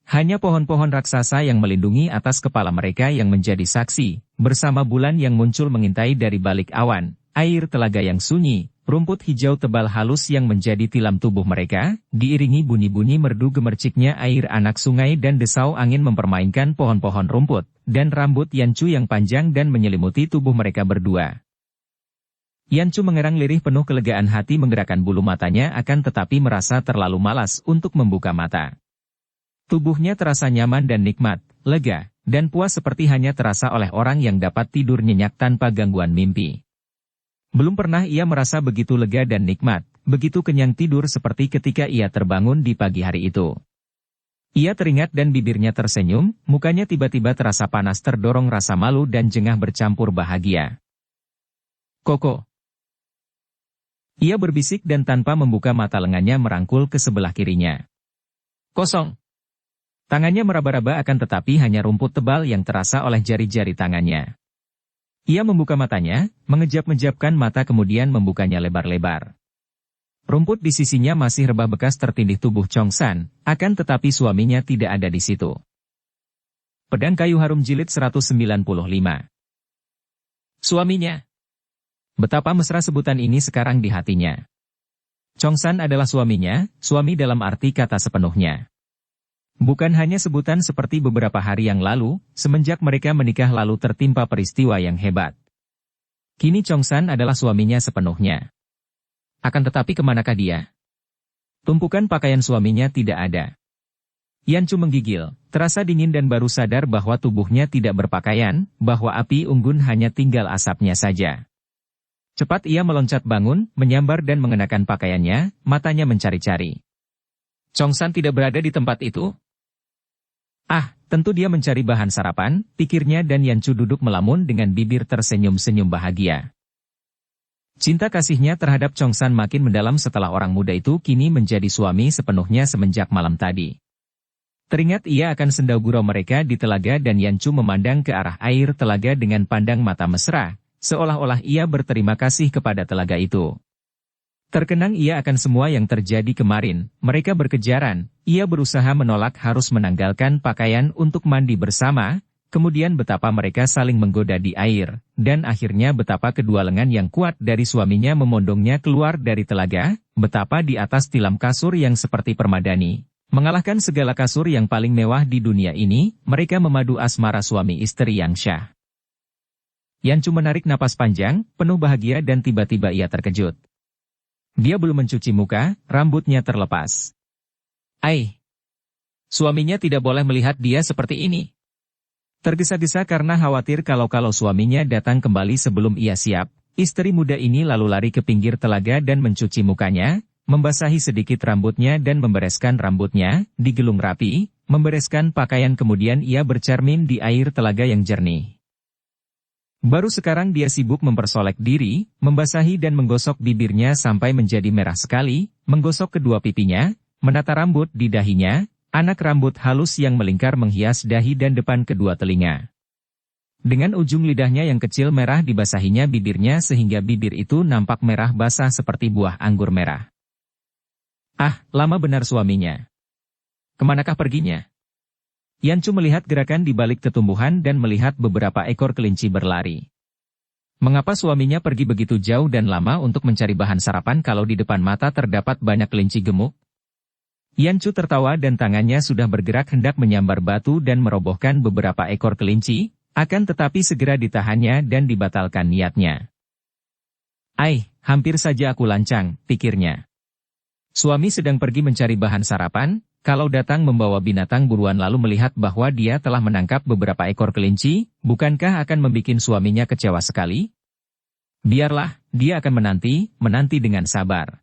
Hanya pohon-pohon raksasa yang melindungi atas kepala mereka yang menjadi saksi, bersama bulan yang muncul mengintai dari balik awan, air telaga yang sunyi, rumput hijau tebal halus yang menjadi tilam tubuh mereka, diiringi bunyi-bunyi merdu gemerciknya air anak sungai dan desau angin mempermainkan pohon-pohon rumput, dan rambut Yanchu yang panjang dan menyelimuti tubuh mereka berdua. Yanchu mengerang lirih penuh kelegaan hati menggerakkan bulu matanya akan tetapi merasa terlalu malas untuk membuka mata. Tubuhnya terasa nyaman dan nikmat, lega, dan puas seperti hanya terasa oleh orang yang dapat tidur nyenyak tanpa gangguan mimpi. Belum pernah ia merasa begitu lega dan nikmat, begitu kenyang tidur seperti ketika ia terbangun di pagi hari itu. Ia teringat dan bibirnya tersenyum, mukanya tiba-tiba terasa panas terdorong rasa malu dan jengah bercampur bahagia. Koko. Ia berbisik dan tanpa membuka mata lengannya merangkul ke sebelah kirinya. Kosong. Tangannya meraba-raba akan tetapi hanya rumput tebal yang terasa oleh jari-jari tangannya. Ia membuka matanya, mengejap-ngejapkan mata kemudian membukanya lebar-lebar. Rumput di sisinya masih rebah bekas tertindih tubuh Chongsan, akan tetapi suaminya tidak ada di situ. Pedang Kayu Harum Jilid 195. Suaminya. Betapa mesra sebutan ini sekarang di hatinya. Chongsan adalah suaminya, suami dalam arti kata sepenuhnya. Bukan hanya sebutan seperti beberapa hari yang lalu, semenjak mereka menikah lalu tertimpa peristiwa yang hebat. Kini Chongsan adalah suaminya sepenuhnya. Akan tetapi kemanakah dia? Tumpukan pakaian suaminya tidak ada. Yanchu menggigil, terasa dingin dan baru sadar bahwa tubuhnya tidak berpakaian, bahwa api unggun hanya tinggal asapnya saja. Cepat ia meloncat bangun, menyambar dan mengenakan pakaiannya, matanya mencari-cari. Chongsan tidak berada di tempat itu? Ah, tentu dia mencari bahan sarapan, pikirnya dan Yanchu duduk melamun dengan bibir tersenyum-senyum bahagia. Cinta kasihnya terhadap Chongsan makin mendalam setelah orang muda itu kini menjadi suami sepenuhnya semenjak malam tadi. Teringat ia akan sendau gurau mereka di telaga dan Yanchu memandang ke arah air telaga dengan pandang mata mesra, seolah-olah ia berterima kasih kepada telaga itu. Terkenang ia akan semua yang terjadi kemarin, mereka berkejaran, ia berusaha menolak harus menanggalkan pakaian untuk mandi bersama, kemudian betapa mereka saling menggoda di air, dan akhirnya betapa kedua lengan yang kuat dari suaminya memondongnya keluar dari telaga, betapa di atas tilam kasur yang seperti permadani, mengalahkan segala kasur yang paling mewah di dunia ini, mereka memadu asmara suami istri yang syah. Yanchu menarik napas panjang, penuh bahagia dan tiba-tiba ia terkejut. Dia belum mencuci muka, rambutnya terlepas. Suaminya tidak boleh melihat dia seperti ini. Tergesa-gesa karena khawatir kalau suaminya datang kembali sebelum ia siap, istri muda ini lalu lari ke pinggir telaga dan mencuci mukanya, membasahi sedikit rambutnya dan membereskan rambutnya, digelung rapi, membereskan pakaian kemudian ia bercermin di air telaga yang jernih. Baru sekarang dia sibuk mempersolek diri, membasahi dan menggosok bibirnya sampai menjadi merah sekali, menggosok kedua pipinya, menata rambut di dahinya, anak rambut halus yang melingkar menghias dahi dan depan kedua telinga. Dengan ujung lidahnya yang kecil merah dibasahinya bibirnya sehingga bibir itu nampak merah basah seperti buah anggur merah. Ah, lama benar suaminya. Kemanakah perginya? Yancu melihat gerakan di balik tetumbuhan dan melihat beberapa ekor kelinci berlari. Mengapa suaminya pergi begitu jauh dan lama untuk mencari bahan sarapan kalau di depan mata terdapat banyak kelinci gemuk? Yancu tertawa dan tangannya sudah bergerak hendak menyambar batu dan merobohkan beberapa ekor kelinci, akan tetapi segera ditahannya dan dibatalkan niatnya. Hampir saja aku lancang, pikirnya. Suami sedang pergi mencari bahan sarapan, kalau datang membawa binatang buruan lalu melihat bahwa dia telah menangkap beberapa ekor kelinci, bukankah akan membuat suaminya kecewa sekali? Biarlah, dia akan menanti dengan sabar.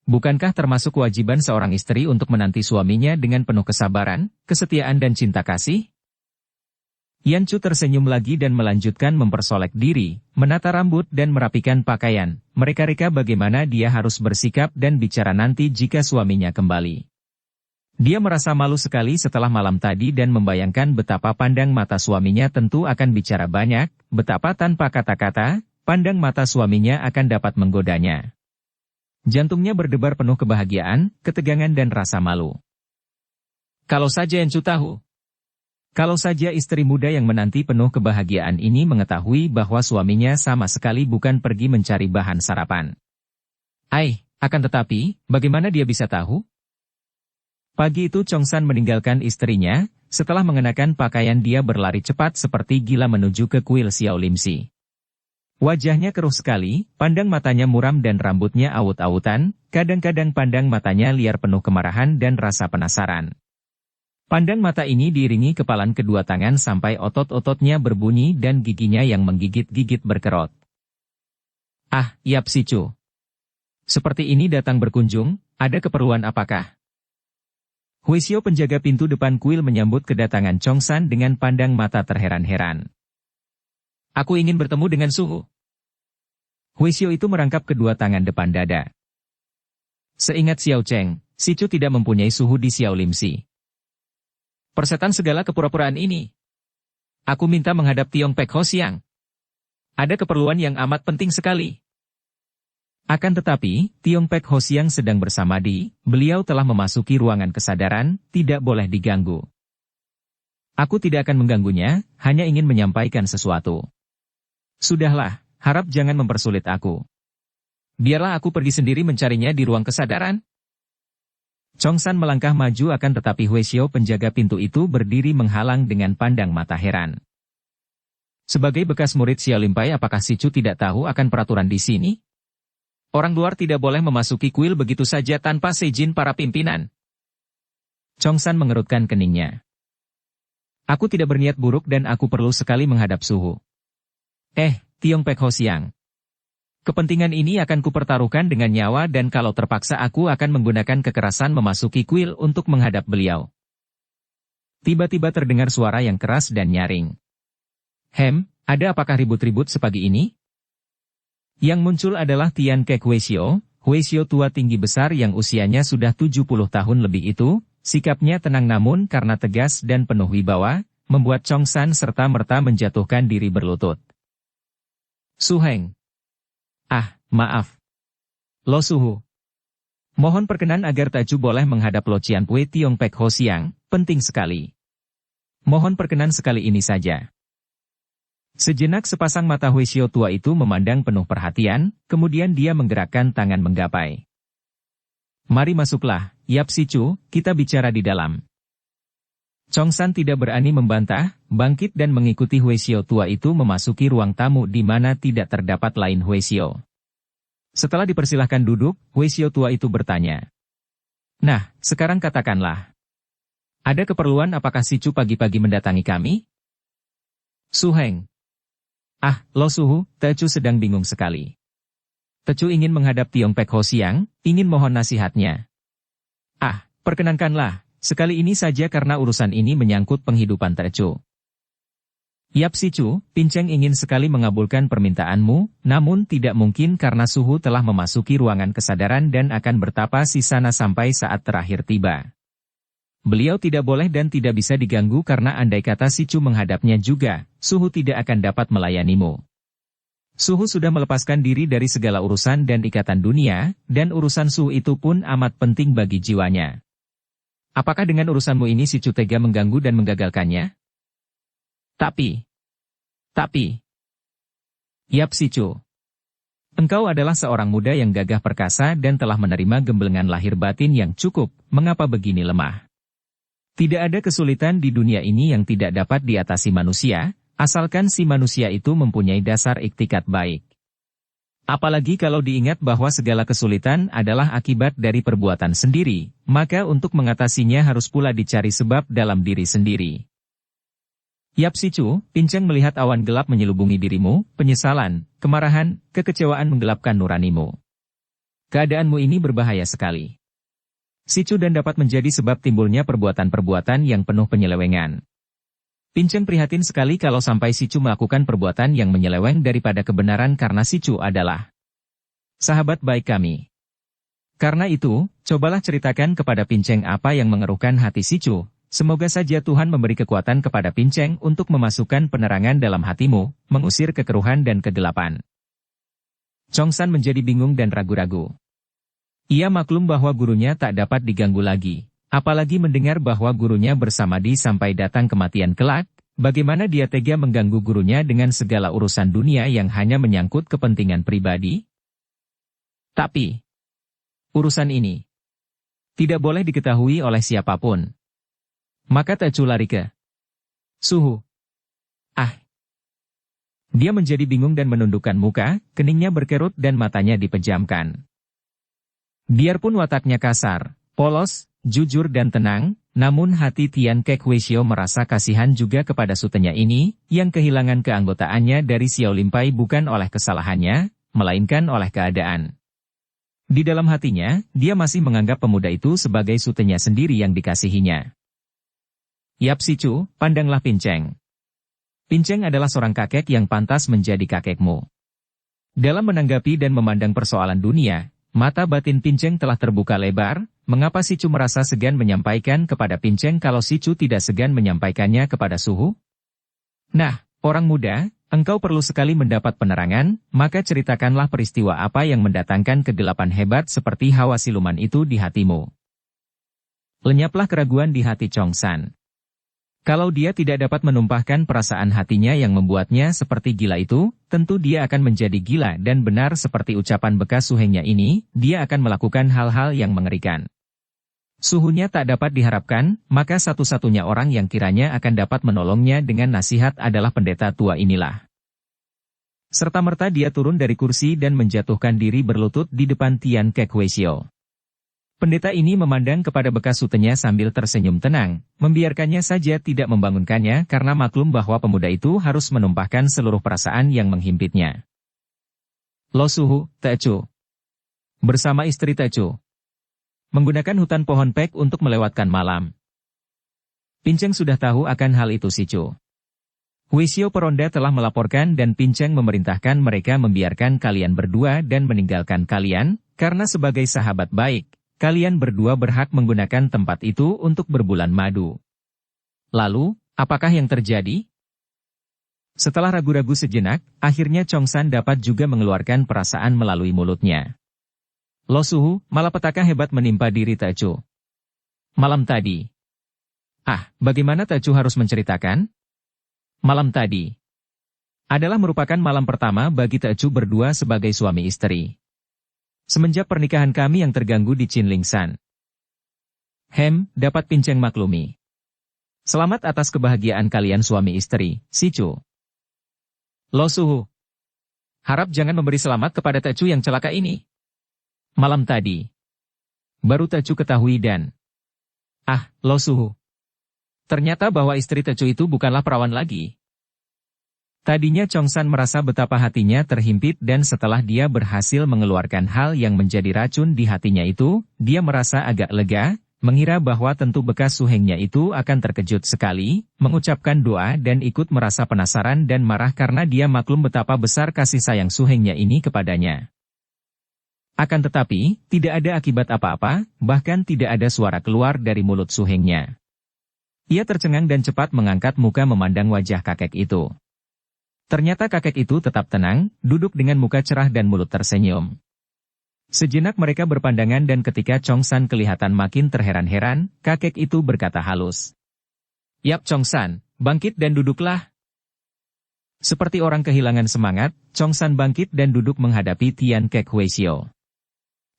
Bukankah termasuk kewajiban seorang istri untuk menanti suaminya dengan penuh kesabaran, kesetiaan dan cinta kasih? Yancu tersenyum lagi dan melanjutkan mempersolek diri, menata rambut dan merapikan pakaian, mereka-reka bagaimana dia harus bersikap dan bicara nanti jika suaminya kembali. Dia merasa malu sekali setelah malam tadi dan membayangkan betapa pandang mata suaminya tentu akan bicara banyak, betapa tanpa kata-kata, pandang mata suaminya akan dapat menggodanya. Jantungnya berdebar penuh kebahagiaan, ketegangan dan rasa malu. Kalau saja Yancu tahu. Kalau saja istri muda yang menanti penuh kebahagiaan ini mengetahui bahwa suaminya sama sekali bukan pergi mencari bahan sarapan. Akan tetapi, bagaimana dia bisa tahu? Pagi itu Chongsan meninggalkan istrinya, setelah mengenakan pakaian dia berlari cepat seperti gila menuju ke kuil Xiao Limsi. Wajahnya keruh sekali, pandang matanya muram dan rambutnya awut-awutan, kadang-kadang pandang matanya liar penuh kemarahan dan rasa penasaran. Pandang mata ini diiringi kepalan kedua tangan sampai otot-ototnya berbunyi dan giginya yang menggigit-gigit berkerot. Yap Sicu. Seperti ini datang berkunjung, ada keperluan apakah? Huisio penjaga pintu depan kuil menyambut kedatangan Chongsan dengan pandang mata terheran-heran. Aku ingin bertemu dengan Suhu. Huisio itu merangkap kedua tangan depan dada. Seingat Xiao Cheng, Sicu tidak mempunyai suhu di Xiao Limsi. Persetan segala kepura-puraan ini. Aku minta menghadap Tiong Pek Ho Siang. Ada keperluan yang amat penting sekali. Akan tetapi, Tiong Pek Ho Siang sedang bersamadi, beliau telah memasuki ruangan kesadaran, tidak boleh diganggu. Aku tidak akan mengganggunya, hanya ingin menyampaikan sesuatu. Sudahlah, harap jangan mempersulit aku. Biarlah aku pergi sendiri mencarinya di ruang kesadaran. Chongsan melangkah maju akan tetapi Huisio penjaga pintu itu berdiri menghalang dengan pandang mata heran. Sebagai bekas murid Xiao Limpai apakah Sicu tidak tahu akan peraturan di sini? Orang luar tidak boleh memasuki kuil begitu saja tanpa seizin para pimpinan. Chongsan mengerutkan keningnya. Aku tidak berniat buruk dan aku perlu sekali menghadap Suhu. Tiong Pek Ho Siang. Kepentingan ini akan kupertaruhkan dengan nyawa dan kalau terpaksa aku akan menggunakan kekerasan memasuki kuil untuk menghadap beliau. Tiba-tiba terdengar suara yang keras dan nyaring. Ada apakah ribut-ribut sepagi ini? Yang muncul adalah Tian Kek Huisio, Huisio tua tinggi besar yang usianya sudah 70 tahun lebih itu, sikapnya tenang namun karena tegas dan penuh wibawa, membuat Chongsan serta-merta menjatuhkan diri berlutut. Suheng. Maaf. Lo Suhu. Mohon perkenan agar Taju boleh menghadap Lo Cianpui Tiong Pek Ho Siang, penting sekali. Mohon perkenan sekali ini saja. Sejenak sepasang mata Huisio tua itu memandang penuh perhatian, kemudian dia menggerakkan tangan menggapai. Mari masuklah, Yap Sicu, kita bicara di dalam. Chongsan tidak berani membantah, bangkit dan mengikuti Huisio tua itu memasuki ruang tamu di mana tidak terdapat lain Huisio. Setelah dipersilahkan duduk, Huisio tua itu bertanya. Nah, sekarang katakanlah. Ada keperluan apakah Sicu pagi-pagi mendatangi kami? Suheng. Lo Suhu, Tecu sedang bingung sekali. Tecu ingin menghadap Tiong Pek Ho Siang, ingin mohon nasihatnya. Ah, perkenankanlah, sekali ini saja karena urusan ini menyangkut penghidupan Tecu. Yap Sicu, Pinceng ingin sekali mengabulkan permintaanmu, namun tidak mungkin karena Suhu telah memasuki ruangan kesadaran dan akan bertapa di sana sampai saat terakhir tiba. Beliau tidak boleh dan tidak bisa diganggu karena andai kata Sicu menghadapnya juga, Suhu tidak akan dapat melayanimu. Suhu sudah melepaskan diri dari segala urusan dan ikatan dunia, dan urusan Suhu itu pun amat penting bagi jiwanya. Apakah dengan urusanmu ini Sicu tega mengganggu dan menggagalkannya? Tapi. Yap Sicu. Engkau adalah seorang muda yang gagah perkasa dan telah menerima gemblengan lahir batin yang cukup, mengapa begini lemah? Tidak ada kesulitan di dunia ini yang tidak dapat diatasi manusia, asalkan si manusia itu mempunyai dasar iktikat baik. Apalagi kalau diingat bahwa segala kesulitan adalah akibat dari perbuatan sendiri, maka untuk mengatasinya harus pula dicari sebab dalam diri sendiri. Yap Sicu, Pinceng melihat awan gelap menyelubungi dirimu, penyesalan, kemarahan, kekecewaan menggelapkan nuranimu. Keadaanmu ini berbahaya sekali. Sicu dan dapat menjadi sebab timbulnya perbuatan-perbuatan yang penuh penyelewengan. Pinceng prihatin sekali kalau sampai Sicu melakukan perbuatan yang menyeleweng daripada kebenaran karena Sicu adalah sahabat baik kami. Karena itu, cobalah ceritakan kepada Pinceng apa yang mengeruhkan hati Sicu. Semoga saja Tuhan memberi kekuatan kepada Pinceng untuk memasukkan penerangan dalam hatimu, mengusir kekeruhan dan kegelapan. Chongsan menjadi bingung dan ragu-ragu. Ia maklum bahwa gurunya tak dapat diganggu lagi. Apalagi mendengar bahwa gurunya bersamadi sampai datang kematian kelak, bagaimana dia tega mengganggu gurunya dengan segala urusan dunia yang hanya menyangkut kepentingan pribadi? Tapi, urusan ini tidak boleh diketahui oleh siapapun. Maka Tecu lari ke Suhu. Dia menjadi bingung dan menundukkan muka, keningnya berkerut dan matanya dipejamkan. Biarpun wataknya kasar, polos, jujur dan tenang, namun hati Tian Kek Huishio merasa kasihan juga kepada sutenya ini, yang kehilangan keanggotaannya dari Xiao Limpai bukan oleh kesalahannya, melainkan oleh keadaan. Di dalam hatinya, dia masih menganggap pemuda itu sebagai sutenya sendiri yang dikasihinya. Yap Sicu, pandanglah Pinceng. Pinceng adalah seorang kakek yang pantas menjadi kakekmu. Dalam menanggapi dan memandang persoalan dunia, mata batin Pinceng telah terbuka lebar, mengapa Sicu merasa segan menyampaikan kepada Pinceng kalau Sicu tidak segan menyampaikannya kepada Suhu? Nah, orang muda, engkau perlu sekali mendapat penerangan, maka ceritakanlah peristiwa apa yang mendatangkan kegelapan hebat seperti hawa siluman itu di hatimu. Lenyaplah keraguan di hati Chongsan. Kalau dia tidak dapat menumpahkan perasaan hatinya yang membuatnya seperti gila itu, tentu dia akan menjadi gila dan benar seperti ucapan bekas suhengnya ini, dia akan melakukan hal-hal yang mengerikan. Suhunya tak dapat diharapkan, maka satu-satunya orang yang kiranya akan dapat menolongnya dengan nasihat adalah pendeta tua inilah. Serta-merta dia turun dari kursi dan menjatuhkan diri berlutut di depan Tian Kek Huishio. Pendeta ini memandang kepada bekas sutenya sambil tersenyum tenang, membiarkannya saja tidak membangunkannya karena maklum bahwa pemuda itu harus menumpahkan seluruh perasaan yang menghimpitnya. Lo Suhu, Tecu. Bersama istri Tecu. Menggunakan hutan pohon pek untuk melewatkan malam. Pinceng sudah tahu akan hal itu Sicu. Huishio Peronda telah melaporkan dan Pinceng memerintahkan mereka membiarkan kalian berdua dan meninggalkan kalian, karena sebagai sahabat baik. Kalian berdua berhak menggunakan tempat itu untuk berbulan madu. Lalu, apakah yang terjadi? Setelah ragu-ragu sejenak, akhirnya Chongsan dapat juga mengeluarkan perasaan melalui mulutnya. Lo Suhu, malapetaka hebat menimpa diri Tecu. Malam tadi. Bagaimana Tecu harus menceritakan? Malam tadi adalah merupakan malam pertama bagi Tecu berdua sebagai suami istri. Semenjak pernikahan kami yang terganggu di Qinlingsan. Dapat Pinceng maklumi. Selamat atas kebahagiaan kalian suami istri, Sicu. Lo Suhu. Harap jangan memberi selamat kepada Tecu yang celaka ini. Malam tadi. Baru Tecu ketahui dan... Lo Suhu. Ternyata bahwa istri Tecu itu bukanlah perawan lagi. Tadinya Chongsan merasa betapa hatinya terhimpit dan setelah dia berhasil mengeluarkan hal yang menjadi racun di hatinya itu, dia merasa agak lega, mengira bahwa tentu bekas suhengnya itu akan terkejut sekali, mengucapkan doa dan ikut merasa penasaran dan marah karena dia maklum betapa besar kasih sayang suhengnya ini kepadanya. Akan tetapi, tidak ada akibat apa-apa, bahkan tidak ada suara keluar dari mulut suhengnya. Ia tercengang dan cepat mengangkat muka memandang wajah kakek itu. Ternyata kakek itu tetap tenang, duduk dengan muka cerah dan mulut tersenyum. Sejenak mereka berpandangan dan ketika Chongsan kelihatan makin terheran-heran, kakek itu berkata halus. "Yap Chongsan, bangkit dan duduklah." Seperti orang kehilangan semangat, Chongsan bangkit dan duduk menghadapi Tian Kek Huaishio.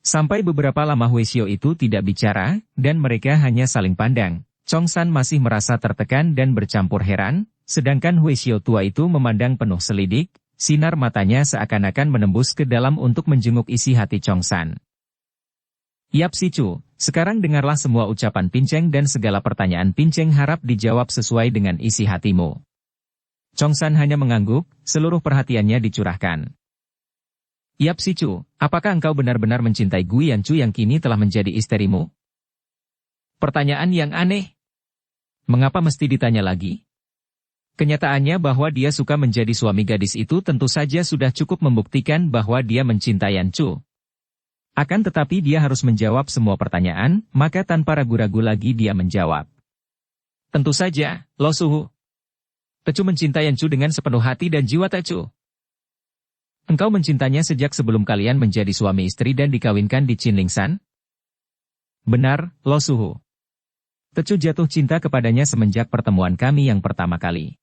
Sampai beberapa lama Huaishio itu tidak bicara, dan mereka hanya saling pandang. Chongsan masih merasa tertekan dan bercampur heran, sedangkan Huaishio tua itu memandang penuh selidik, sinar matanya seakan-akan menembus ke dalam untuk menjenguk isi hati Chongsan. "Yap Sicu, sekarang dengarlah semua ucapan Pinceng dan segala pertanyaan Pinceng harap dijawab sesuai dengan isi hatimu." Chongsan hanya mengangguk, seluruh perhatiannya dicurahkan. "Yap Sicu, apakah engkau benar-benar mencintai Gu Yanchu yang kini telah menjadi istrimu?" Pertanyaan yang aneh. Mengapa mesti ditanya lagi? Kenyataannya bahwa dia suka menjadi suami gadis itu tentu saja sudah cukup membuktikan bahwa dia mencintai Yanchu. Akan tetapi dia harus menjawab semua pertanyaan, maka tanpa ragu-ragu lagi dia menjawab. "Tentu saja, Lo Suhu. Tecu mencintai Yanchu dengan sepenuh hati dan jiwa Tecu. Engkau mencintainya sejak sebelum kalian menjadi suami istri dan dikawinkan di Qinlingshan?" "Benar, Lo Suhu. Tecu jatuh cinta kepadanya semenjak pertemuan kami yang pertama kali."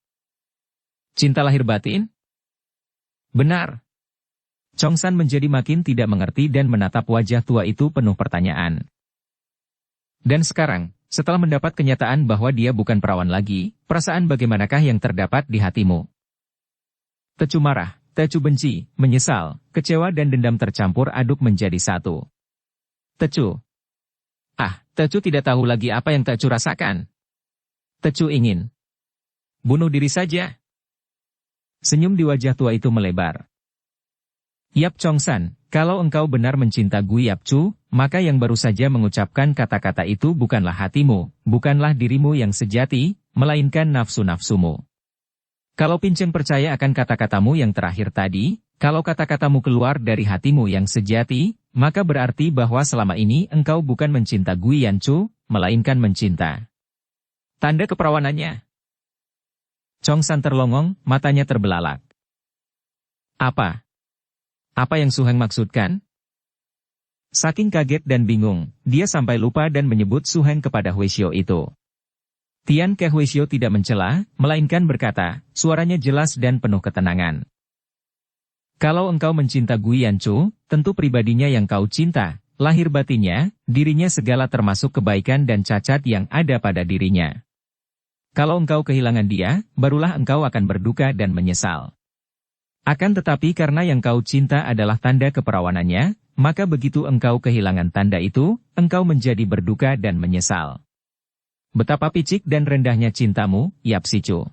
"Cinta lahir batin?" "Benar." Chongsan menjadi makin tidak mengerti dan menatap wajah tua itu penuh pertanyaan. "Dan sekarang, setelah mendapat kenyataan bahwa dia bukan perawan lagi, perasaan bagaimanakah yang terdapat di hatimu?" Tecu marah, Tecu benci, menyesal, kecewa dan dendam tercampur aduk menjadi satu. "Tecu. Tecu tidak tahu lagi apa yang Tecu rasakan. Tecu ingin bunuh diri saja." Senyum di wajah tua itu melebar. "Yap Chongsan, kalau engkau benar mencinta Gu Yapchu, maka yang baru saja mengucapkan kata-kata itu bukanlah hatimu, bukanlah dirimu yang sejati, melainkan nafsu-nafsumu. Kalau Pinceng percaya akan kata-katamu yang terakhir tadi, kalau kata-katamu keluar dari hatimu yang sejati, maka berarti bahwa selama ini engkau bukan mencinta Gu Yanchu, melainkan mencinta tanda keperawanannya." Chongsan terlongong, matanya terbelalak. Apa? Apa yang Suheng maksudkan? Saking kaget dan bingung, dia sampai lupa dan menyebut Suheng kepada Huaishio itu. Tian Ke Huaishio tidak mencela, melainkan berkata, suaranya jelas dan penuh ketenangan. "Kalau engkau mencinta Gu Yanchu, tentu pribadinya yang kau cinta, lahir batinnya, dirinya segala termasuk kebaikan dan cacat yang ada pada dirinya. Kalau engkau kehilangan dia, barulah engkau akan berduka dan menyesal. Akan tetapi karena yang kau cinta adalah tanda keperawanannya, maka begitu engkau kehilangan tanda itu, engkau menjadi berduka dan menyesal. Betapa picik dan rendahnya cintamu, Yap Sicu.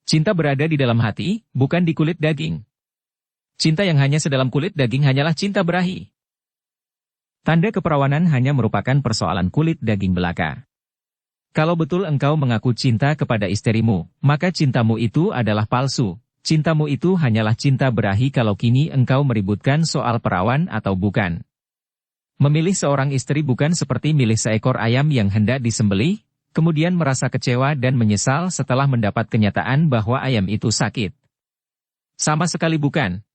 Cinta berada di dalam hati, bukan di kulit daging. Cinta yang hanya sedalam kulit daging hanyalah cinta berahi. Tanda keperawanan hanya merupakan persoalan kulit daging belaka. Kalau betul engkau mengaku cinta kepada istrimu, maka cintamu itu adalah palsu. Cintamu itu hanyalah cinta berahi kalau kini engkau meributkan soal perawan atau bukan. Memilih seorang istri bukan seperti milih seekor ayam yang hendak disembelih, kemudian merasa kecewa dan menyesal setelah mendapat kenyataan bahwa ayam itu sakit. Sama sekali bukan.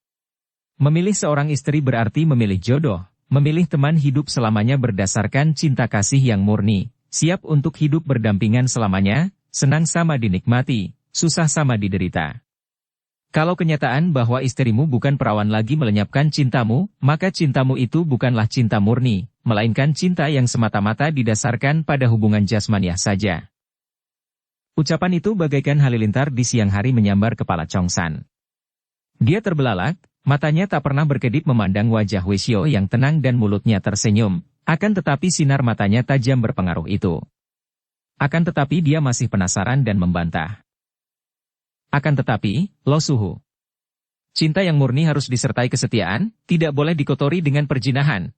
Memilih seorang istri berarti memilih jodoh, memilih teman hidup selamanya berdasarkan cinta kasih yang murni, siap untuk hidup berdampingan selamanya, senang sama dinikmati, susah sama diderita. Kalau kenyataan bahwa istrimu bukan perawan lagi melenyapkan cintamu, maka cintamu itu bukanlah cinta murni, melainkan cinta yang semata-mata didasarkan pada hubungan jasmaniah saja. Ucapan itu bagaikan halilintar di siang hari menyambar kepala Chongsan. Dia terbelalak, matanya tak pernah berkedip memandang wajah Huaishio yang tenang dan mulutnya tersenyum, akan tetapi sinar matanya tajam berpengaruh itu. Akan tetapi dia masih penasaran dan membantah. Akan tetapi, Lo Suhu, cinta yang murni harus disertai kesetiaan, tidak boleh dikotori dengan perzinahan.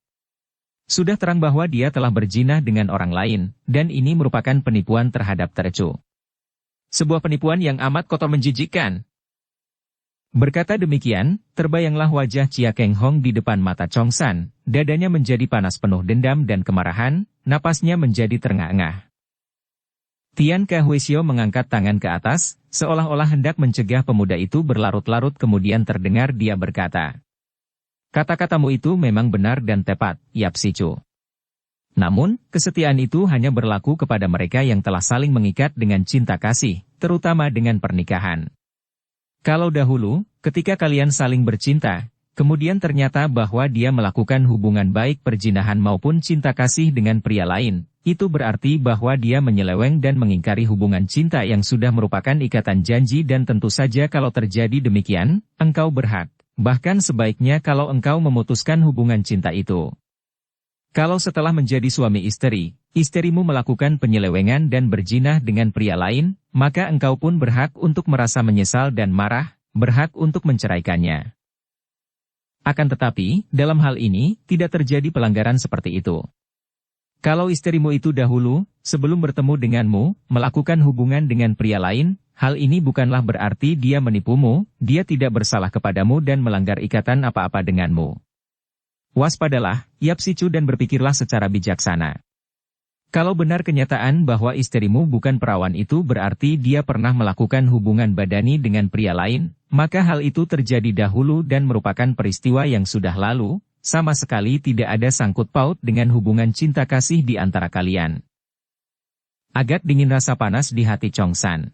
Sudah terang bahwa dia telah berzina dengan orang lain, dan ini merupakan penipuan terhadap Tercu. Sebuah penipuan yang amat kotor menjijikkan. Berkata demikian, terbayanglah wajah Chia Keng Hong di depan mata Chong San, dadanya menjadi panas penuh dendam dan kemarahan, napasnya menjadi terengah-engah. Tian Kehuisio mengangkat tangan ke atas, seolah-olah hendak mencegah pemuda itu berlarut-larut, kemudian terdengar dia berkata, "Kata-katamu itu memang benar dan tepat, Yap Sicu. Namun, kesetiaan itu hanya berlaku kepada mereka yang telah saling mengikat dengan cinta kasih, terutama dengan pernikahan. Kalau dahulu, ketika kalian saling bercinta, kemudian ternyata bahwa dia melakukan hubungan baik perzinahan maupun cinta kasih dengan pria lain, itu berarti bahwa dia menyeleweng dan mengingkari hubungan cinta yang sudah merupakan ikatan janji, dan tentu saja kalau terjadi demikian, engkau berhak. Bahkan sebaiknya kalau engkau memutuskan hubungan cinta itu. Kalau setelah menjadi suami istri, istrimu melakukan penyelewengan dan berzina dengan pria lain, maka engkau pun berhak untuk merasa menyesal dan marah, berhak untuk menceraikannya. Akan tetapi, dalam hal ini, tidak terjadi pelanggaran seperti itu. Kalau istrimu itu dahulu, sebelum bertemu denganmu, melakukan hubungan dengan pria lain, hal ini bukanlah berarti dia menipumu, dia tidak bersalah kepadamu dan melanggar ikatan apa-apa denganmu. Waspadalah, Yap Sicu, dan berpikirlah secara bijaksana. Kalau benar kenyataan bahwa istrimu bukan perawan, itu berarti dia pernah melakukan hubungan badani dengan pria lain, maka hal itu terjadi dahulu dan merupakan peristiwa yang sudah lalu, sama sekali tidak ada sangkut paut dengan hubungan cinta kasih di antara kalian. Agak dingin rasa panas di hati Chong San.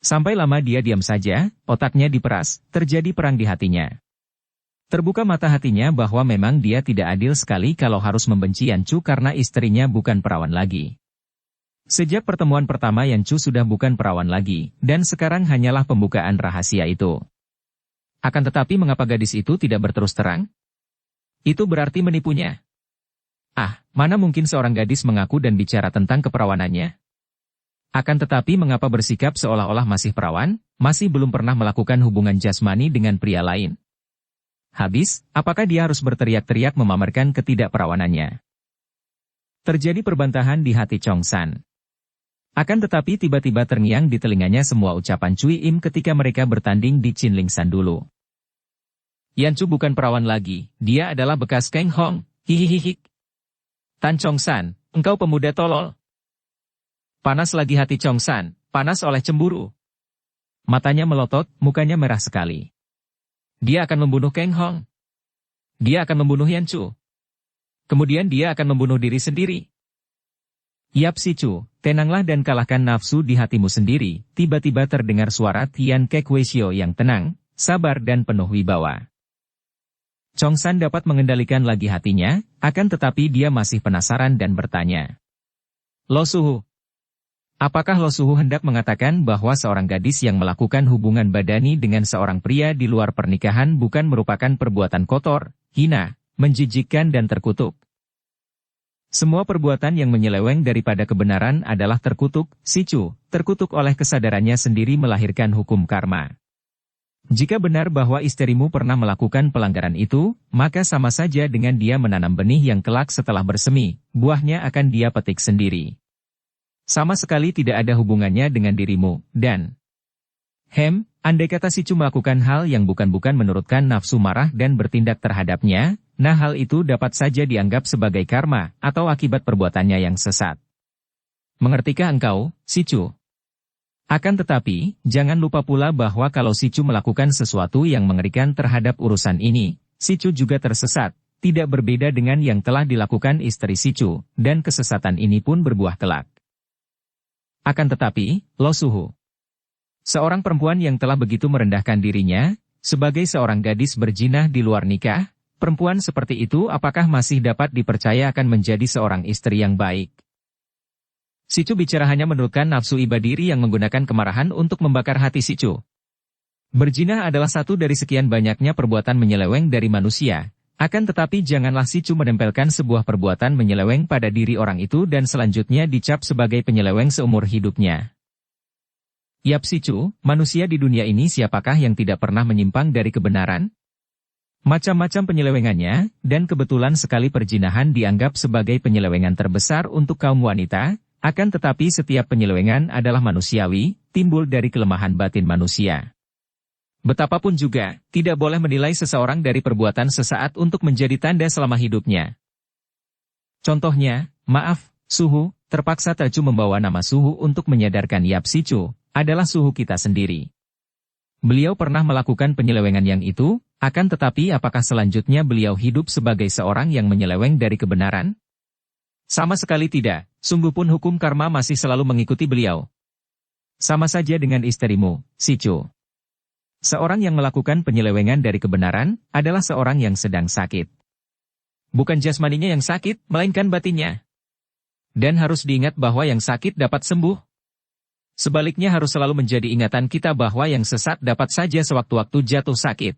Sampai lama dia diam saja, otaknya diperas, terjadi perang di hatinya. Terbuka mata hatinya bahwa memang dia tidak adil sekali kalau harus membenci Yancu karena istrinya bukan perawan lagi. Sejak pertemuan pertama Yancu sudah bukan perawan lagi, dan sekarang hanyalah pembukaan rahasia itu. Akan tetapi mengapa gadis itu tidak berterus terang? Itu berarti menipunya. Mana mungkin seorang gadis mengaku dan bicara tentang keperawanannya? Akan tetapi mengapa bersikap seolah-olah masih perawan, masih belum pernah melakukan hubungan jasmani dengan pria lain? Habis, apakah dia harus berteriak-teriak memamerkan ketidakperawanannya? Terjadi perbantahan di hati Chong San. Akan tetapi tiba-tiba terngiang di telinganya semua ucapan Cui Im ketika mereka bertanding di Chinling San dulu. Yancu bukan perawan lagi, dia adalah bekas Keng Hong, hihihihi. Tan Chong San, engkau pemuda tolol. Panas lagi hati Chong San, panas oleh cemburu. Matanya melotot, mukanya merah sekali. Dia akan membunuh Keng Hong. Dia akan membunuh Yancu. Kemudian dia akan membunuh diri sendiri. Yap Sicu, tenanglah dan kalahkan nafsu di hatimu sendiri. Tiba-tiba terdengar suara Tian Kehuisio yang tenang, sabar dan penuh wibawa. Chong San dapat mengendalikan lagi hatinya, akan tetapi dia masih penasaran dan bertanya. Lo Suhu. Apakah Lo Suhu hendak mengatakan bahwa seorang gadis yang melakukan hubungan badani dengan seorang pria di luar pernikahan bukan merupakan perbuatan kotor, hina, menjijikkan dan terkutuk? Semua perbuatan yang menyeleweng daripada kebenaran adalah terkutuk, Sicu, terkutuk oleh kesadarannya sendiri melahirkan hukum karma. Jika benar bahwa istrimu pernah melakukan pelanggaran itu, maka sama saja dengan dia menanam benih yang kelak setelah bersemi, buahnya akan dia petik sendiri. Sama sekali tidak ada hubungannya dengan dirimu, dan andai kata Sicu melakukan hal yang bukan-bukan menurutkan nafsu marah dan bertindak terhadapnya, nah hal itu dapat saja dianggap sebagai karma, atau akibat perbuatannya yang sesat. Mengertikah engkau, Sicu? Akan tetapi, jangan lupa pula bahwa kalau Sicu melakukan sesuatu yang mengerikan terhadap urusan ini, Sicu juga tersesat, tidak berbeda dengan yang telah dilakukan istri Sicu, dan kesesatan ini pun berbuah kelak. Akan tetapi, Lo Suhu, seorang perempuan yang telah begitu merendahkan dirinya, sebagai seorang gadis berzina di luar nikah, perempuan seperti itu apakah masih dapat dipercaya akan menjadi seorang istri yang baik? Sicu bicara hanya menurutkan nafsu iba diri yang menggunakan kemarahan untuk membakar hati Sicu. Berzina adalah satu dari sekian banyaknya perbuatan menyeleweng dari manusia. Akan tetapi janganlah Sicu menempelkan sebuah perbuatan menyeleweng pada diri orang itu dan selanjutnya dicap sebagai penyeleweng seumur hidupnya. Yap Si Chu, manusia di dunia ini siapakah yang tidak pernah menyimpang dari kebenaran? Macam-macam penyelewengannya, dan kebetulan sekali perzinahan dianggap sebagai penyelewengan terbesar untuk kaum wanita, akan tetapi setiap penyelewengan adalah manusiawi, timbul dari kelemahan batin manusia. Betapapun juga, tidak boleh menilai seseorang dari perbuatan sesaat untuk menjadi tanda selama hidupnya. Contohnya, maaf, Suhu, terpaksa Tacu membawa nama Suhu untuk menyadarkan Yap Si Chu, adalah suhu kita sendiri. Beliau pernah melakukan penyelewengan yang itu, akan tetapi apakah selanjutnya beliau hidup sebagai seorang yang menyeleweng dari kebenaran? Sama sekali tidak, sungguh pun hukum karma masih selalu mengikuti beliau. Sama saja dengan istrimu, Si Chu. Seorang yang melakukan penyelewengan dari kebenaran, adalah seorang yang sedang sakit. Bukan jasmaninya yang sakit, melainkan batinnya. Dan harus diingat bahwa yang sakit dapat sembuh. Sebaliknya harus selalu menjadi ingatan kita bahwa yang sesat dapat saja sewaktu-waktu jatuh sakit.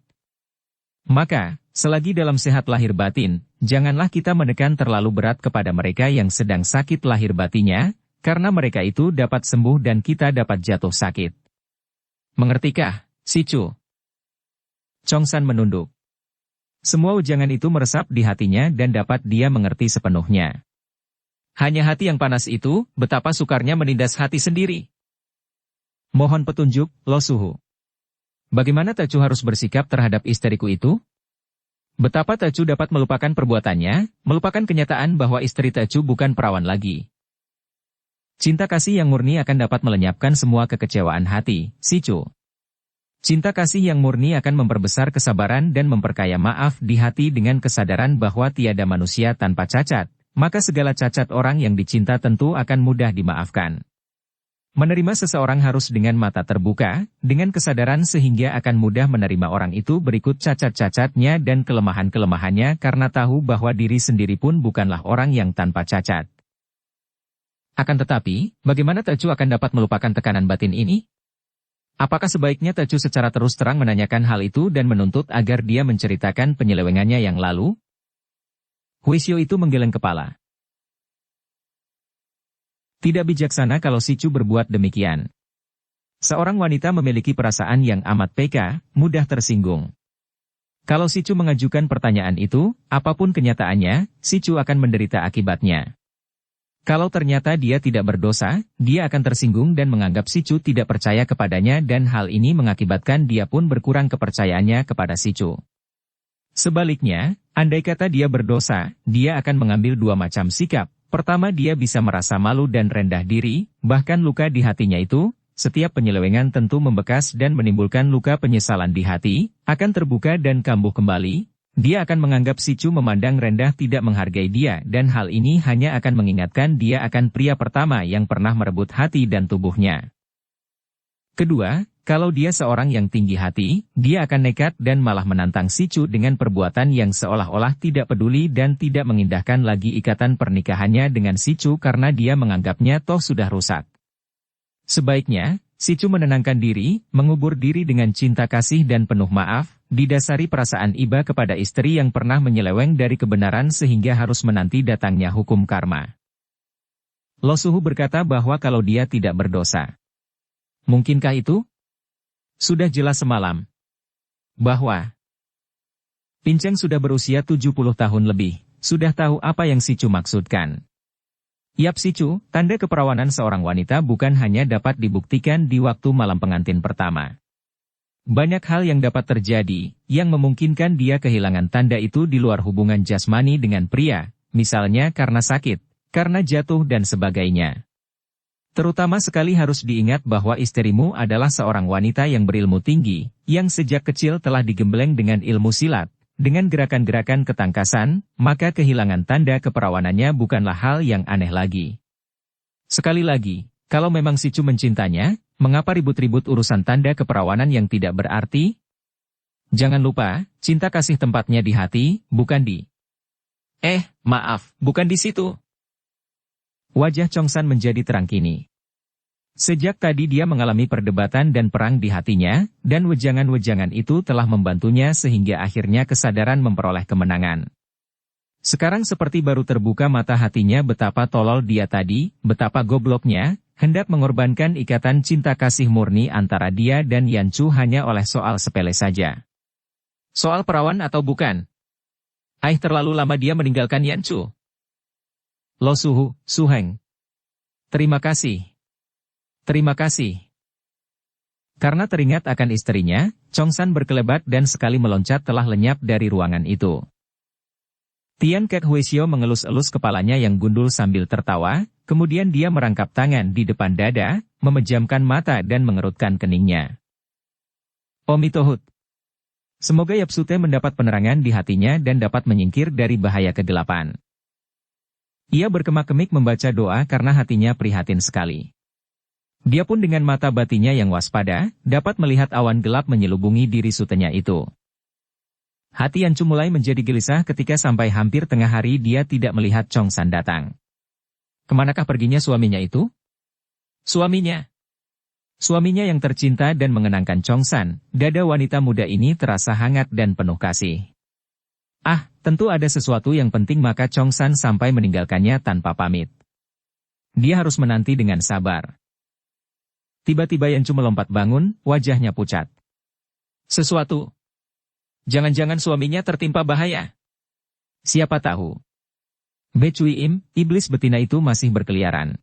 Maka, selagi dalam sehat lahir batin, janganlah kita menekan terlalu berat kepada mereka yang sedang sakit lahir batinnya, karena mereka itu dapat sembuh dan kita dapat jatuh sakit. Mengertikah, Si Chu? Chong San menunduk. Semua ujangan itu meresap di hatinya dan dapat dia mengerti sepenuhnya. Hanya hati yang panas itu, betapa sukarnya menindas hati sendiri. Mohon petunjuk, Lo Suhu. Bagaimana Tacu harus bersikap terhadap istriku itu? Betapa Tacu dapat melupakan perbuatannya, melupakan kenyataan bahwa istri Tacu bukan perawan lagi. Cinta kasih yang murni akan dapat melenyapkan semua kekecewaan hati, Si Chu. Cinta kasih yang murni akan memperbesar kesabaran dan memperkaya maaf di hati dengan kesadaran bahwa tiada manusia tanpa cacat, maka segala cacat orang yang dicinta tentu akan mudah dimaafkan. Menerima seseorang harus dengan mata terbuka, dengan kesadaran sehingga akan mudah menerima orang itu berikut cacat-cacatnya dan kelemahan-kelemahannya karena tahu bahwa diri sendiri pun bukanlah orang yang tanpa cacat. Akan tetapi, bagaimana Tacu akan dapat melupakan tekanan batin ini? Apakah sebaiknya Tacu secara terus terang menanyakan hal itu dan menuntut agar dia menceritakan penyelewengannya yang lalu? Huisyo itu menggeleng kepala. Tidak bijaksana kalau Si Chu berbuat demikian. Seorang wanita memiliki perasaan yang amat peka, mudah tersinggung. Kalau Si Chu mengajukan pertanyaan itu, apapun kenyataannya, Si Chu akan menderita akibatnya. Kalau ternyata dia tidak berdosa, dia akan tersinggung dan menganggap Si Chu tidak percaya kepadanya dan hal ini mengakibatkan dia pun berkurang kepercayaannya kepada Si Chu. Sebaliknya, andai kata dia berdosa, dia akan mengambil dua macam sikap. Pertama, dia bisa merasa malu dan rendah diri, bahkan luka di hatinya itu, setiap penyelewengan tentu membekas dan menimbulkan luka penyesalan di hati, akan terbuka dan kambuh kembali. Dia akan menganggap Si Chu memandang rendah tidak menghargai dia dan hal ini hanya akan mengingatkan dia akan pria pertama yang pernah merebut hati dan tubuhnya. Kedua, kalau dia seorang yang tinggi hati, dia akan nekat dan malah menantang Si Chu dengan perbuatan yang seolah-olah tidak peduli dan tidak mengindahkan lagi ikatan pernikahannya dengan Si Chu karena dia menganggapnya toh sudah rusak. Sebaiknya, Si Chu menenangkan diri, mengubur diri dengan cinta kasih dan penuh maaf, didasari perasaan iba kepada istri yang pernah menyeleweng dari kebenaran sehingga harus menanti datangnya hukum karma. Lo Suhu berkata bahwa kalau dia tidak berdosa. Mungkinkah itu? Sudah jelas semalam bahwa Pinceng sudah berusia 70 tahun lebih, sudah tahu apa yang Si Chu maksudkan. Yap Si Chu, tanda keperawanan seorang wanita bukan hanya dapat dibuktikan di waktu malam pengantin pertama. Banyak hal yang dapat terjadi, yang memungkinkan dia kehilangan tanda itu di luar hubungan jasmani dengan pria, misalnya karena sakit, karena jatuh dan sebagainya. Terutama sekali harus diingat bahwa istrimu adalah seorang wanita yang berilmu tinggi, yang sejak kecil telah digembleng dengan ilmu silat, dengan gerakan-gerakan ketangkasan, maka kehilangan tanda keperawanannya bukanlah hal yang aneh lagi. Sekali lagi, kalau memang Si Chu mencintanya, mengapa ribut-ribut urusan tanda keperawanan yang tidak berarti? Jangan lupa, cinta kasih tempatnya di hati, bukan di... maaf, bukan di situ. Wajah Chong San menjadi terang kini. Sejak tadi dia mengalami perdebatan dan perang di hatinya, dan wejangan-wejangan itu telah membantunya sehingga akhirnya kesadaran memperoleh kemenangan. Sekarang seperti baru terbuka mata hatinya betapa tolol dia tadi, betapa gobloknya, hendak mengorbankan ikatan cinta kasih murni antara dia dan Yanchu hanya oleh soal sepele saja. Soal perawan atau bukan? Terlalu lama dia meninggalkan Yanchu. Lo Suhu, Suheng. Terima kasih. Terima kasih. Karena teringat akan istrinya, Chongsan berkelebat dan sekali meloncat telah lenyap dari ruangan itu. Tian Kek Huisio mengelus-elus kepalanya yang gundul sambil tertawa, kemudian dia merangkap tangan di depan dada, memejamkan mata dan mengerutkan keningnya. Omitohut. Semoga Yapsute mendapat penerangan di hatinya dan dapat menyingkir dari bahaya kegelapan. Ia berkemak-kemik membaca doa karena hatinya prihatin sekali. Dia pun dengan mata batinnya yang waspada, dapat melihat awan gelap menyelubungi diri sutenya itu. Hati Yanchu mulai menjadi gelisah ketika sampai hampir tengah hari dia tidak melihat Chongsan datang. Kemanakah perginya suaminya itu? Suaminya. Suaminya yang tercinta dan mengenangkan Chongsan, dada wanita muda ini terasa hangat dan penuh kasih. Tentu ada sesuatu yang penting maka Chongsan sampai meninggalkannya tanpa pamit. Dia harus menanti dengan sabar. Tiba-tiba Yanchu melompat bangun, wajahnya pucat. Sesuatu. Jangan-jangan suaminya tertimpa bahaya. Siapa tahu. Be Cui Im, iblis betina itu masih berkeliaran.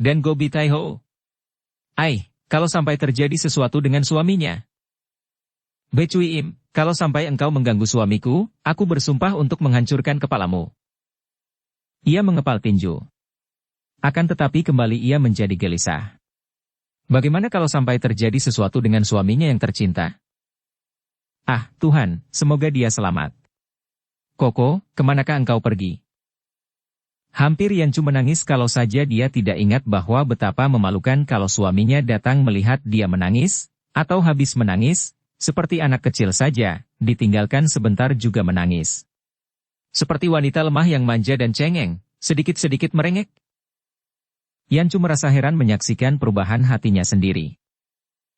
Dan Gobi Tai Ho. Kalau sampai terjadi sesuatu dengan suaminya. Be Cui Im, kalau sampai engkau mengganggu suamiku, aku bersumpah untuk menghancurkan kepalamu. Ia mengepal tinju. Akan tetapi kembali ia menjadi gelisah. Bagaimana kalau sampai terjadi sesuatu dengan suaminya yang tercinta? Tuhan, semoga dia selamat. Koko, kemanakah engkau pergi? Hampir Yanchu menangis kalau saja dia tidak ingat bahwa betapa memalukan kalau suaminya datang melihat dia menangis, atau habis menangis, seperti anak kecil saja, ditinggalkan sebentar juga menangis. Seperti wanita lemah yang manja dan cengeng, sedikit-sedikit merengek. Yanchu merasa heran menyaksikan perubahan hatinya sendiri.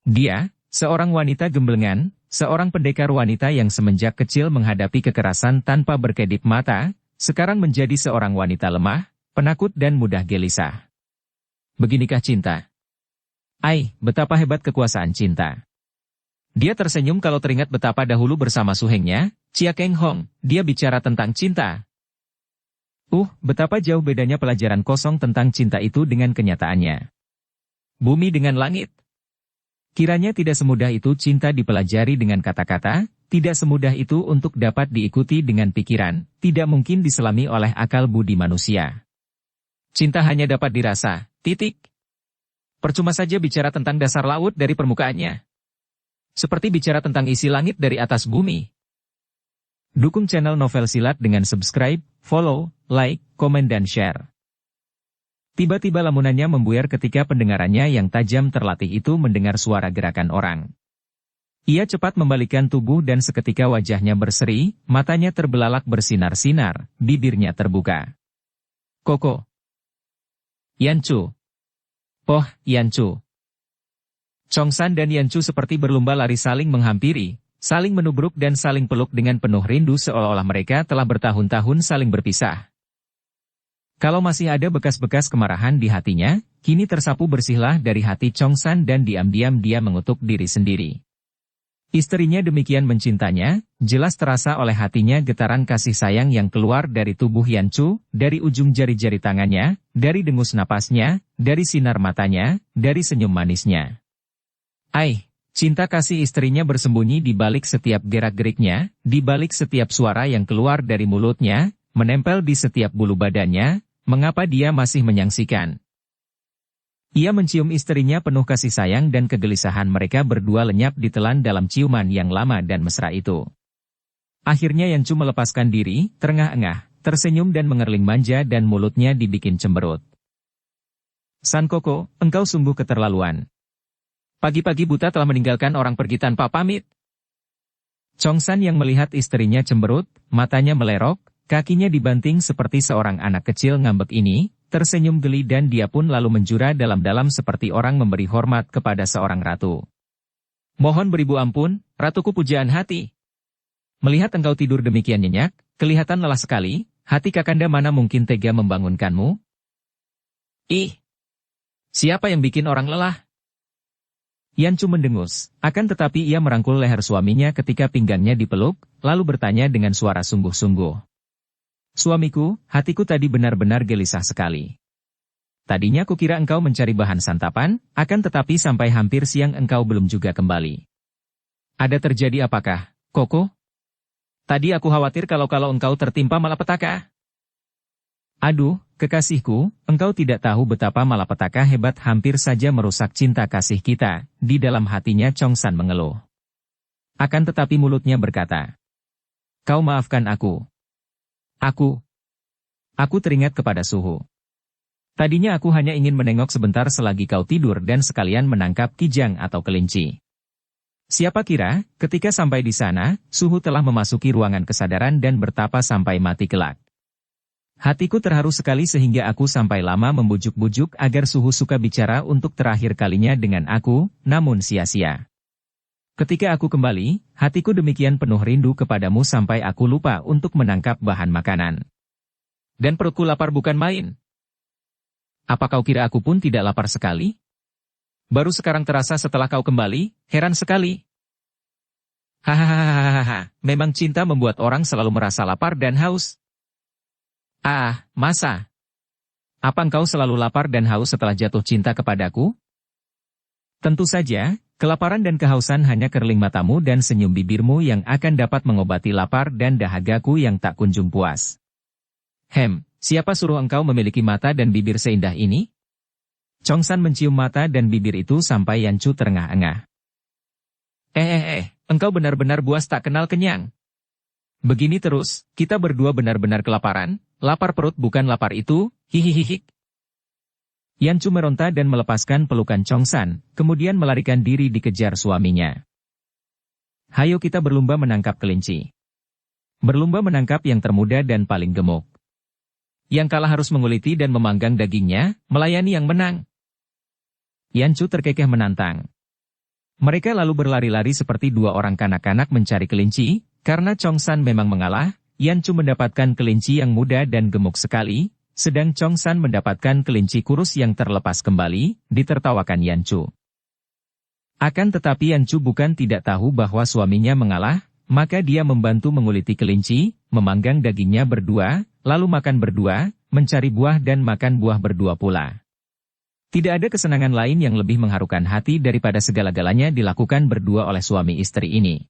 Dia, seorang wanita gemblengan, seorang pendekar wanita yang semenjak kecil menghadapi kekerasan tanpa berkedip mata, sekarang menjadi seorang wanita lemah, penakut dan mudah gelisah. Beginikah cinta? Betapa hebat kekuasaan cinta. Dia tersenyum kalau teringat betapa dahulu bersama suhengnya, Chia Keng Hong, dia bicara tentang cinta. Betapa jauh bedanya pelajaran kosong tentang cinta itu dengan kenyataannya. Bumi dengan langit. Kiranya tidak semudah itu cinta dipelajari dengan kata-kata, tidak semudah itu untuk dapat diikuti dengan pikiran, tidak mungkin diselami oleh akal budi manusia. Cinta hanya dapat dirasa, titik. Percuma saja bicara tentang dasar laut dari permukaannya. Seperti bicara tentang isi langit dari atas bumi. Dukung channel Novel Silat dengan subscribe, follow, like, komen dan share. Tiba-tiba lamunannya membuyar ketika pendengarannya yang tajam terlatih itu mendengar suara gerakan orang. Ia cepat membalikkan tubuh dan seketika wajahnya berseri, matanya terbelalak bersinar-sinar, bibirnya terbuka. Koko. Yanchu. Yanchu. Chongsan dan Yanchu seperti berlomba lari saling menghampiri, saling menubruk dan saling peluk dengan penuh rindu seolah-olah mereka telah bertahun-tahun saling berpisah. Kalau masih ada bekas-bekas kemarahan di hatinya, kini tersapu bersihlah dari hati Chongsan dan diam-diam dia mengutuk diri sendiri. Istrinya demikian mencintanya, jelas terasa oleh hatinya getaran kasih sayang yang keluar dari tubuh Yanchu, dari ujung jari-jari tangannya, dari dengus napasnya, dari sinar matanya, dari senyum manisnya. Cinta kasih istrinya bersembunyi di balik setiap gerak-geriknya, di balik setiap suara yang keluar dari mulutnya, menempel di setiap bulu badannya, mengapa dia masih menyaksikan? Ia mencium istrinya penuh kasih sayang dan kegelisahan mereka berdua lenyap ditelan dalam ciuman yang lama dan mesra itu. Akhirnya Yanchu melepaskan diri, terengah-engah, tersenyum dan mengerling manja dan mulutnya dibikin cemberut. San Koko, engkau sungguh keterlaluan. Pagi-pagi buta telah meninggalkan orang pergi tanpa pamit. Chongsan yang melihat istrinya cemberut, matanya melerok, kakinya dibanting seperti seorang anak kecil ngambek ini, tersenyum geli dan dia pun lalu menjura dalam-dalam seperti orang memberi hormat kepada seorang ratu. Mohon beribu ampun, ratuku pujaan hati. Melihat engkau tidur demikian nyenyak, kelihatan lelah sekali, hati kakanda mana mungkin tega membangunkanmu? Siapa yang bikin orang lelah? Yan Chu mendengus, akan tetapi ia merangkul leher suaminya ketika pinggangnya dipeluk, lalu bertanya dengan suara sungguh-sungguh. Suamiku, hatiku tadi benar-benar gelisah sekali. Tadinya kukira engkau mencari bahan santapan, akan tetapi sampai hampir siang engkau belum juga kembali. Ada terjadi apakah, Koko? Tadi aku khawatir kalau engkau tertimpa malapetaka. Aduh, kekasihku, engkau tidak tahu betapa malapetaka hebat hampir saja merusak cinta kasih kita, di dalam hatinya Chong San mengeluh. Akan tetapi mulutnya berkata, kau maafkan aku. Aku teringat kepada Suhu. Tadinya aku hanya ingin menengok sebentar selagi kau tidur dan sekalian menangkap kijang atau kelinci. Siapa kira, ketika sampai di sana, Suhu telah memasuki ruangan kesadaran dan bertapa sampai mati kelak. Hatiku terharu sekali sehingga aku sampai lama membujuk-bujuk agar Suhu suka bicara untuk terakhir kalinya dengan aku, namun sia-sia. Ketika aku kembali, hatiku demikian penuh rindu kepadamu sampai aku lupa untuk menangkap bahan makanan. Dan perutku lapar bukan main. Apa kau kira aku pun tidak lapar sekali? Baru sekarang terasa setelah kau kembali, heran sekali. Hahaha, memang cinta membuat orang selalu merasa lapar dan haus. Ah, masa? Apa engkau selalu lapar dan haus setelah jatuh cinta kepadaku? Tentu saja, kelaparan dan kehausan hanya kerling matamu dan senyum bibirmu yang akan dapat mengobati lapar dan dahagaku yang tak kunjung puas. Siapa suruh engkau memiliki mata dan bibir seindah ini? Chong San mencium mata dan bibir itu sampai Yan Chu terengah-engah. Engkau benar-benar buas tak kenal kenyang. Begini terus, kita berdua benar-benar kelaparan. Lapar perut bukan lapar itu, hihihihi. Yan Chu meronta dan melepaskan pelukan Chong San, kemudian melarikan diri dikejar suaminya. Hayo kita berlomba menangkap kelinci. Berlomba menangkap yang termuda dan paling gemuk. Yang kalah harus menguliti dan memanggang dagingnya, melayani yang menang. Yan Chu terkekeh menantang. Mereka lalu berlari-lari seperti dua orang kanak-kanak mencari kelinci, karena Chong San memang mengalah. Yan Chu mendapatkan kelinci yang muda dan gemuk sekali, sedang Chong San mendapatkan kelinci kurus yang terlepas kembali, ditertawakan Yan Chu. Akan tetapi Yan Chu bukan tidak tahu bahwa suaminya mengalah, maka dia membantu menguliti kelinci, memanggang dagingnya berdua, lalu makan berdua, mencari buah dan makan buah berdua pula. Tidak ada kesenangan lain yang lebih mengharukan hati daripada segala-galanya dilakukan berdua oleh suami istri ini.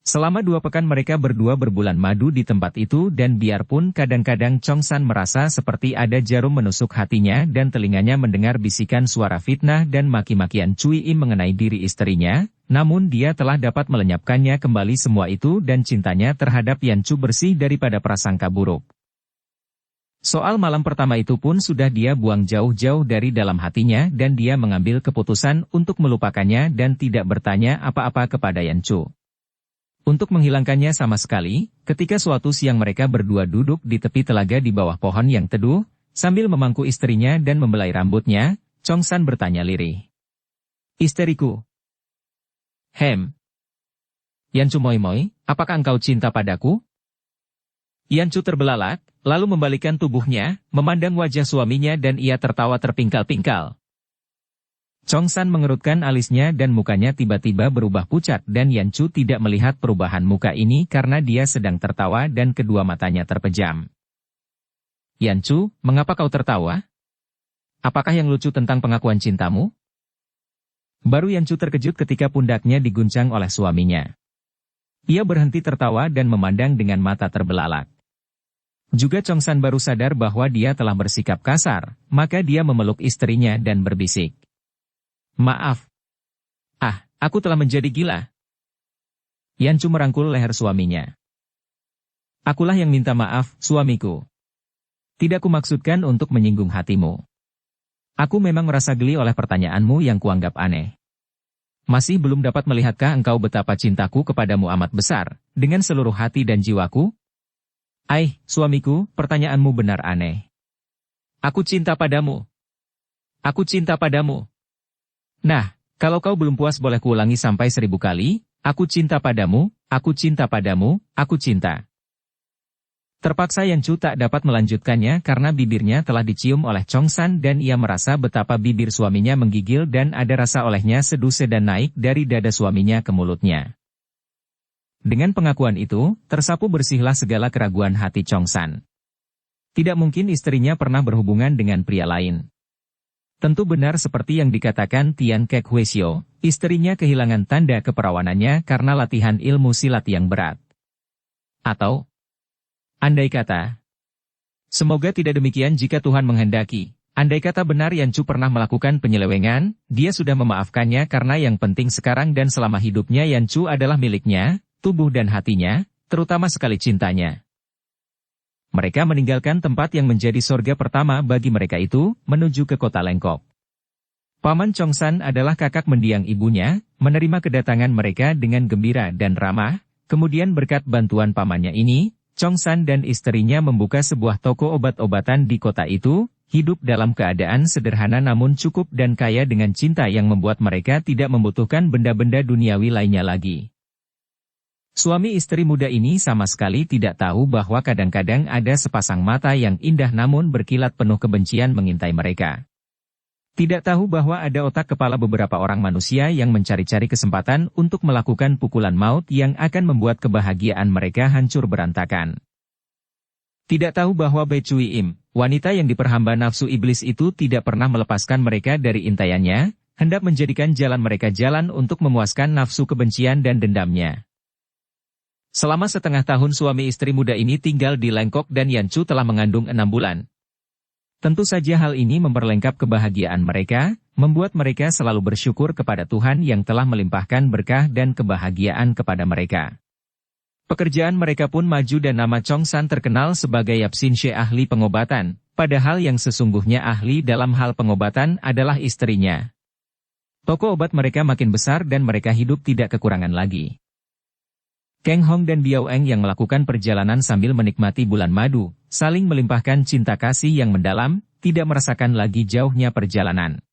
Selama 2 pekan mereka berdua berbulan madu di tempat itu dan biarpun kadang-kadang Chong San merasa seperti ada jarum menusuk hatinya dan telinganya mendengar bisikan suara fitnah dan maki-makian Cui Im mengenai diri istrinya, namun dia telah dapat melenyapkannya kembali semua itu dan cintanya terhadap Yan Chu bersih daripada prasangka buruk. Soal malam pertama itu pun sudah dia buang jauh-jauh dari dalam hatinya dan dia mengambil keputusan untuk melupakannya dan tidak bertanya apa-apa kepada Yan Chu. Untuk menghilangkannya sama sekali, ketika suatu siang mereka berdua duduk di tepi telaga di bawah pohon yang teduh, sambil memangku istrinya dan membelai rambutnya, Chong San bertanya lirih. Istriku. Yan Chu moi-moi, apakah engkau cinta padaku? Yan Chu terbelalak, lalu membalikkan tubuhnya, memandang wajah suaminya dan ia tertawa terpingkal-pingkal. Chong San mengerutkan alisnya dan mukanya tiba-tiba berubah pucat dan Yan Chu tidak melihat perubahan muka ini karena dia sedang tertawa dan kedua matanya terpejam. Yan Chu, mengapa kau tertawa? Apakah yang lucu tentang pengakuan cintamu? Baru Yan Chu terkejut ketika pundaknya diguncang oleh suaminya. Ia berhenti tertawa dan memandang dengan mata terbelalak. Juga Chong San baru sadar bahwa dia telah bersikap kasar, maka dia memeluk istrinya dan berbisik. Maaf. Aku telah menjadi gila. Yan Chu merangkul leher suaminya. Akulah yang minta maaf, suamiku. Tidak kumaksudkan untuk menyinggung hatimu. Aku memang merasa geli oleh pertanyaanmu yang kuanggap aneh. Masih belum dapat melihatkah engkau betapa cintaku kepadamu amat besar, dengan seluruh hati dan jiwaku? Suamiku, pertanyaanmu benar aneh. Aku cinta padamu. Aku cinta padamu. Nah, kalau kau belum puas boleh kuulangi sampai 1000 kali, aku cinta padamu, aku cinta padamu, aku cinta. Terpaksa Yanchu tak dapat melanjutkannya karena bibirnya telah dicium oleh Chongsan dan ia merasa betapa bibir suaminya menggigil dan ada rasa olehnya sedu sedan naik dari dada suaminya ke mulutnya. Dengan pengakuan itu, tersapu bersihlah segala keraguan hati Chongsan. Tidak mungkin istrinya pernah berhubungan dengan pria lain. Tentu benar seperti yang dikatakan Tian Kek Hwasyo, istrinya kehilangan tanda keperawanannya karena latihan ilmu silat yang berat. Atau, andai kata, semoga tidak demikian jika Tuhan menghendaki. Andai kata benar Yanchu pernah melakukan penyelewengan, dia sudah memaafkannya karena yang penting sekarang dan selama hidupnya Yanchu adalah miliknya, tubuh dan hatinya, terutama sekali cintanya. Mereka meninggalkan tempat yang menjadi sorga pertama bagi mereka itu, menuju ke kota Lengkok. Paman Chongsan adalah kakak mendiang ibunya, menerima kedatangan mereka dengan gembira dan ramah, kemudian berkat bantuan pamannya ini, Chongsan dan istrinya membuka sebuah toko obat-obatan di kota itu, hidup dalam keadaan sederhana namun cukup dan kaya dengan cinta yang membuat mereka tidak membutuhkan benda-benda duniawi lainnya lagi. Suami istri muda ini sama sekali tidak tahu bahwa kadang-kadang ada sepasang mata yang indah namun berkilat penuh kebencian mengintai mereka. Tidak tahu bahwa ada otak kepala beberapa orang manusia yang mencari-cari kesempatan untuk melakukan pukulan maut yang akan membuat kebahagiaan mereka hancur berantakan. Tidak tahu bahwa Bai Cui Im, wanita yang diperhamba nafsu iblis itu tidak pernah melepaskan mereka dari intaiannya, hendak menjadikan jalan mereka jalan untuk memuaskan nafsu kebencian dan dendamnya. Selama setengah tahun suami istri muda ini tinggal di Lengkok dan Yanchu telah mengandung 6 bulan. Tentu saja hal ini memperlengkap kebahagiaan mereka, membuat mereka selalu bersyukur kepada Tuhan yang telah melimpahkan berkah dan kebahagiaan kepada mereka. Pekerjaan mereka pun maju dan nama Chongsan terkenal sebagai Yapsinshe ahli pengobatan, padahal yang sesungguhnya ahli dalam hal pengobatan adalah istrinya. Toko obat mereka makin besar dan mereka hidup tidak kekurangan lagi. Kang Hong dan Biao Eng yang melakukan perjalanan sambil menikmati bulan madu, saling melimpahkan cinta kasih yang mendalam, tidak merasakan lagi jauhnya perjalanan.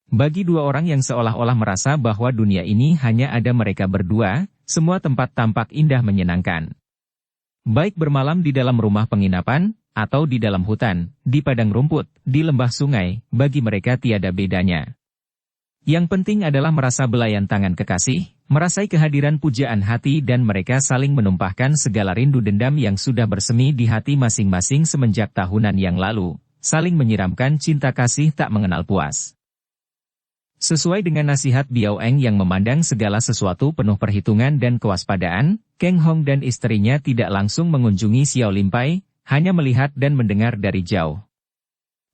Bagi dua orang yang seolah-olah merasa bahwa dunia ini hanya ada mereka berdua, semua tempat tampak indah menyenangkan. Baik bermalam di dalam rumah penginapan, atau di dalam hutan, di padang rumput, di lembah sungai, bagi mereka tiada bedanya. Yang penting adalah merasa belayan tangan kekasih, merasai kehadiran pujaan hati dan mereka saling menumpahkan segala rindu dendam yang sudah bersemi di hati masing-masing semenjak tahunan yang lalu, saling menyiramkan cinta kasih tak mengenal puas. Sesuai dengan nasihat Biao Eng yang memandang segala sesuatu penuh perhitungan dan kewaspadaan, Kang Hong dan istrinya tidak langsung mengunjungi Xiao Limpai, hanya melihat dan mendengar dari jauh.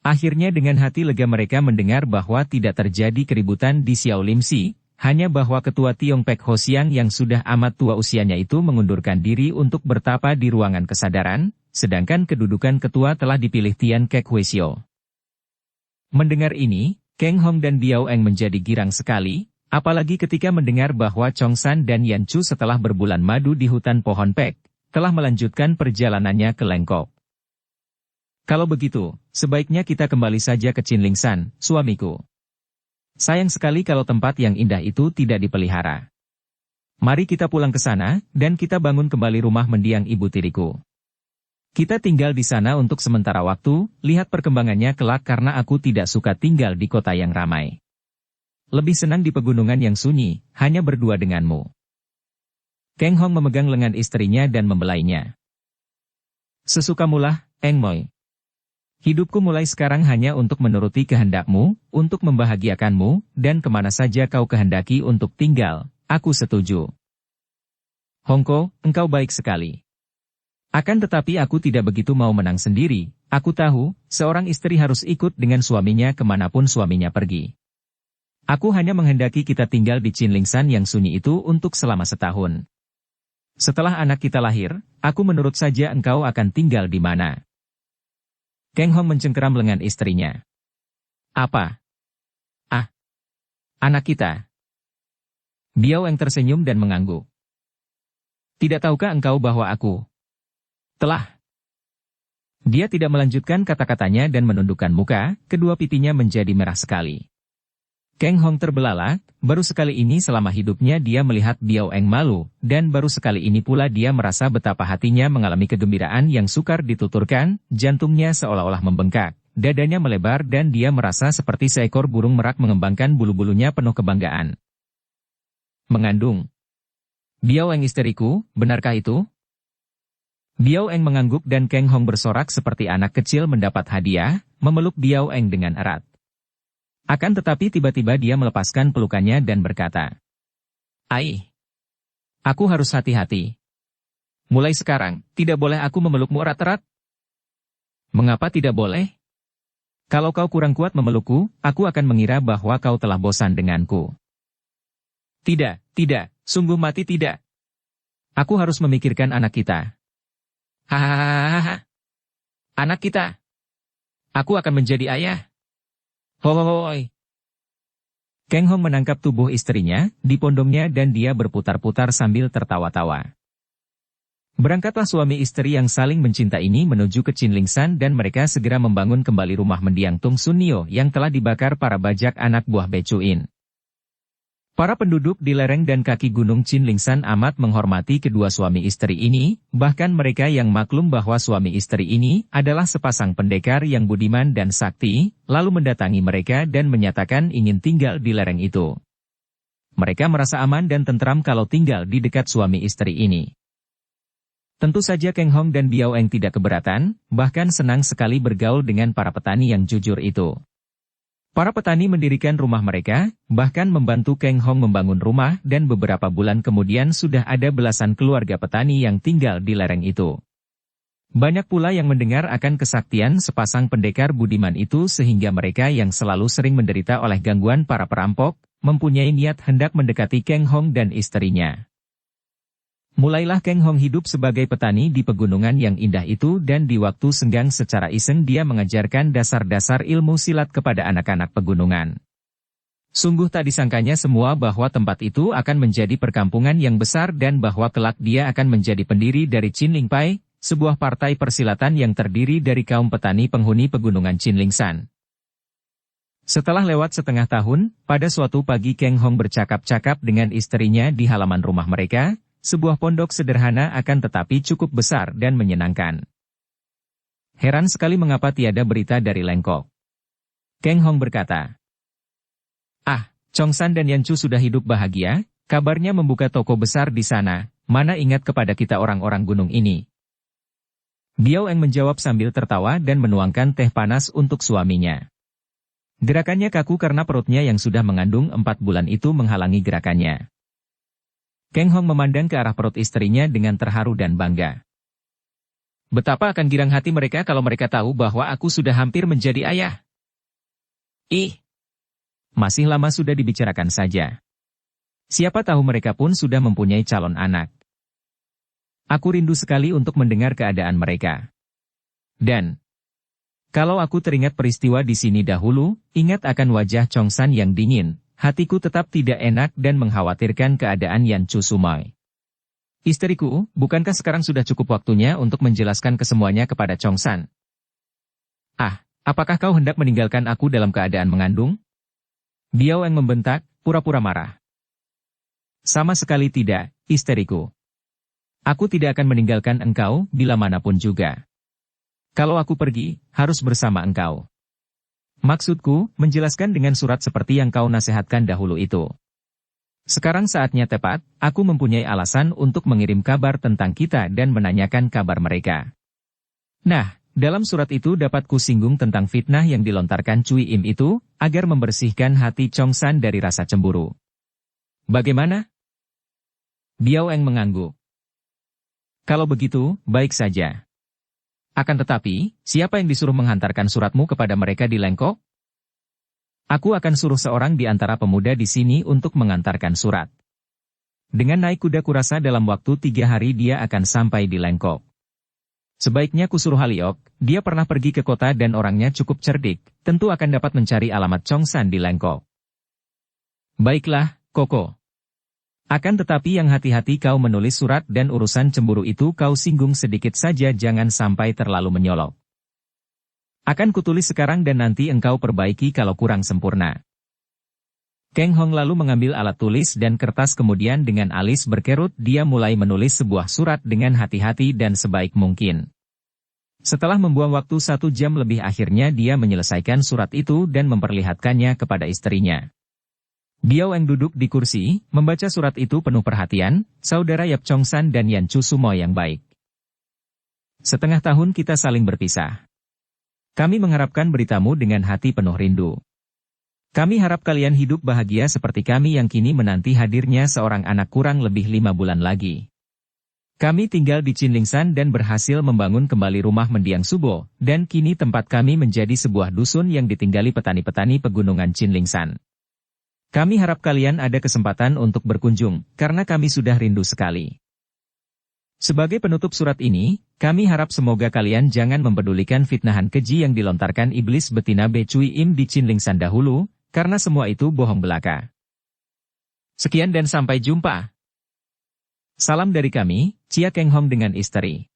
Akhirnya dengan hati lega mereka mendengar bahwa tidak terjadi keributan di Xiao Limsi, hanya bahwa ketua Tiong Pek Ho Siang yang sudah amat tua usianya itu mengundurkan diri untuk bertapa di ruangan kesadaran, sedangkan kedudukan ketua telah dipilih Tian Kek Hwasyo. Mendengar ini, Kang Hong dan Biao Eng menjadi girang sekali, apalagi ketika mendengar bahwa Chongsan dan Yanchu setelah berbulan madu di hutan pohon pek, telah melanjutkan perjalanannya ke Lengkok. Kalau begitu, sebaiknya kita kembali saja ke Chinlingsan, suamiku. Sayang sekali kalau tempat yang indah itu tidak dipelihara. Mari kita pulang ke sana, dan kita bangun kembali rumah mendiang ibu tiriku. Kita tinggal di sana untuk sementara waktu, lihat perkembangannya kelak karena aku tidak suka tinggal di kota yang ramai. Lebih senang di pegunungan yang sunyi, hanya berdua denganmu. Kang Hong memegang lengan istrinya dan membelainya. Sesukamulah, Eng Moy. Hidupku mulai sekarang hanya untuk menuruti kehendakmu, untuk membahagiakanmu, dan kemana saja kau kehendaki untuk tinggal, aku setuju. Hongko, engkau baik sekali. Akan tetapi aku tidak begitu mau menang sendiri, aku tahu, seorang istri harus ikut dengan suaminya kemanapun suaminya pergi. Aku hanya menghendaki kita tinggal di Chinlingsan yang sunyi itu untuk selama setahun. Setelah anak kita lahir, aku menurut saja engkau akan tinggal di mana. Kang Hong mencengkeram lengan istrinya. Apa? Ah, anak kita. Biao Eng tersenyum dan mengangguk. Tidak tahukah engkau bahwa aku telah? Dia tidak melanjutkan kata-katanya dan menundukkan muka, kedua pipinya menjadi merah sekali. Kang Hong terbelalak, baru sekali ini selama hidupnya dia melihat Biao Eng malu, dan baru sekali ini pula dia merasa betapa hatinya mengalami kegembiraan yang sukar dituturkan, jantungnya seolah-olah membengkak, dadanya melebar dan dia merasa seperti seekor burung merak mengembangkan bulu-bulunya penuh kebanggaan. Mengandung. Biao Eng istriku, benarkah itu? Biao Eng mengangguk dan Kang Hong bersorak seperti anak kecil mendapat hadiah, memeluk Biao Eng dengan erat. Akan tetapi tiba-tiba dia melepaskan pelukannya dan berkata, "Ai, aku harus hati-hati. Mulai sekarang, tidak boleh aku memelukmu erat-erat." "Mengapa tidak boleh? Kalau kau kurang kuat memelukku, aku akan mengira bahwa kau telah bosan denganku." Tidak, sungguh mati tidak. Aku harus memikirkan anak kita." "Hahaha. Anak kita. Aku akan menjadi ayah. Hohohoi." Kang Hong menangkap tubuh istrinya, dipondongnya dan dia berputar-putar sambil tertawa-tawa. Berangkatlah suami istri yang saling mencinta ini menuju ke Chinlingshan dan mereka segera membangun kembali rumah mendiang Tung Sun Nio yang telah dibakar para bajak anak buah Becuin. Para penduduk di lereng dan kaki gunung Chinlingshan amat menghormati kedua suami istri ini, bahkan mereka yang maklum bahwa suami istri ini adalah sepasang pendekar yang budiman dan sakti, lalu mendatangi mereka dan menyatakan ingin tinggal di lereng itu. Mereka merasa aman dan tentram kalau tinggal di dekat suami istri ini. Tentu saja Kang Hong dan Biao Eng tidak keberatan, bahkan senang sekali bergaul dengan para petani yang jujur itu. Para petani mendirikan rumah mereka, bahkan membantu Kang Hong membangun rumah dan beberapa bulan kemudian sudah ada belasan keluarga petani yang tinggal di lereng itu. Banyak pula yang mendengar akan kesaktian sepasang pendekar budiman itu sehingga mereka yang selalu sering menderita oleh gangguan para perampok, mempunyai niat hendak mendekati Kang Hong dan istrinya. Mulailah Kang Hong hidup sebagai petani di pegunungan yang indah itu dan di waktu senggang secara iseng dia mengajarkan dasar-dasar ilmu silat kepada anak-anak pegunungan. Sungguh tak disangkanya semua bahwa tempat itu akan menjadi perkampungan yang besar dan bahwa kelak dia akan menjadi pendiri dari Chinling Pai, sebuah partai persilatan yang terdiri dari kaum petani penghuni pegunungan Chinlingshan. Setelah lewat setengah tahun, pada suatu pagi Kang Hong bercakap-cakap dengan istrinya di halaman rumah mereka. Sebuah pondok sederhana akan tetapi cukup besar dan menyenangkan. Heran sekali mengapa tiada berita dari Lengkok. Kang Hong berkata, "Ah, Chong San dan Yan Chu sudah hidup bahagia, kabarnya membuka toko besar di sana, mana ingat kepada kita orang-orang gunung ini." Biao Eng menjawab sambil tertawa dan menuangkan teh panas untuk suaminya. Gerakannya kaku karena perutnya yang sudah mengandung 4 bulan itu menghalangi gerakannya. Kang Hong memandang ke arah perut istrinya dengan terharu dan bangga. "Betapa akan girang hati mereka kalau mereka tahu bahwa aku sudah hampir menjadi ayah." "Ih, masih lama sudah dibicarakan saja. Siapa tahu mereka pun sudah mempunyai calon anak. Aku rindu sekali untuk mendengar keadaan mereka. Dan kalau aku teringat peristiwa di sini dahulu, ingat akan wajah Chong San yang dingin, hatiku tetap tidak enak dan mengkhawatirkan keadaan Yan Chu Sumai. Istriku, bukankah sekarang sudah cukup waktunya untuk menjelaskan kesemuanya kepada Chong San?" "Ah, apakah kau hendak meninggalkan aku dalam keadaan mengandung?" Biao Eng membentak, pura-pura marah. "Sama sekali tidak, istriku. Aku tidak akan meninggalkan engkau bila manapun juga. Kalau aku pergi, harus bersama engkau. Maksudku, menjelaskan dengan surat seperti yang kau nasihatkan dahulu itu. Sekarang saatnya tepat, aku mempunyai alasan untuk mengirim kabar tentang kita dan menanyakan kabar mereka. Nah, dalam surat itu dapat kusinggung tentang fitnah yang dilontarkan Cui Im itu, agar membersihkan hati Chong San dari rasa cemburu. Bagaimana?" Biao Eng mengangguk. "Kalau begitu, baik saja. Akan tetapi, siapa yang disuruh menghantarkan suratmu kepada mereka di Lengkok?" "Aku akan suruh seorang di antara pemuda di sini untuk mengantarkan surat. Dengan naik kuda kurasa dalam waktu 3 hari dia akan sampai di Lengkok. Sebaiknya kusuruh Haliok, dia pernah pergi ke kota dan orangnya cukup cerdik, tentu akan dapat mencari alamat Chong San di Lengkok." "Baiklah, Koko. Akan tetapi yang hati-hati kau menulis surat dan urusan cemburu itu kau singgung sedikit saja jangan sampai terlalu menyolok. Akan kutulis sekarang dan nanti engkau perbaiki kalau kurang sempurna." Kang Hong lalu mengambil alat tulis dan kertas, kemudian dengan alis berkerut dia mulai menulis sebuah surat dengan hati-hati dan sebaik mungkin. Setelah membuang waktu 1 jam lebih, akhirnya dia menyelesaikan surat itu dan memperlihatkannya kepada istrinya. Biao Eng duduk di kursi, membaca surat itu penuh perhatian, saudara Yap Chong San dan Yan Chu Sumo yang baik. Setengah tahun kita saling berpisah. Kami mengharapkan beritamu dengan hati penuh rindu. Kami harap kalian hidup bahagia seperti kami yang kini menanti hadirnya seorang anak kurang lebih 5 bulan lagi. Kami tinggal di Chinlingsan dan berhasil membangun kembali rumah mendiang Subo, dan kini tempat kami menjadi sebuah dusun yang ditinggali petani-petani pegunungan Chinlingsan. Kami harap kalian ada kesempatan untuk berkunjung, karena kami sudah rindu sekali. Sebagai penutup surat ini, kami harap semoga kalian jangan mempedulikan fitnahan keji yang dilontarkan iblis betina Be Cui Im di Chinlingsan dahulu, karena semua itu bohong belaka. Sekian dan sampai jumpa. Salam dari kami, Chia Kang Hong dengan istri.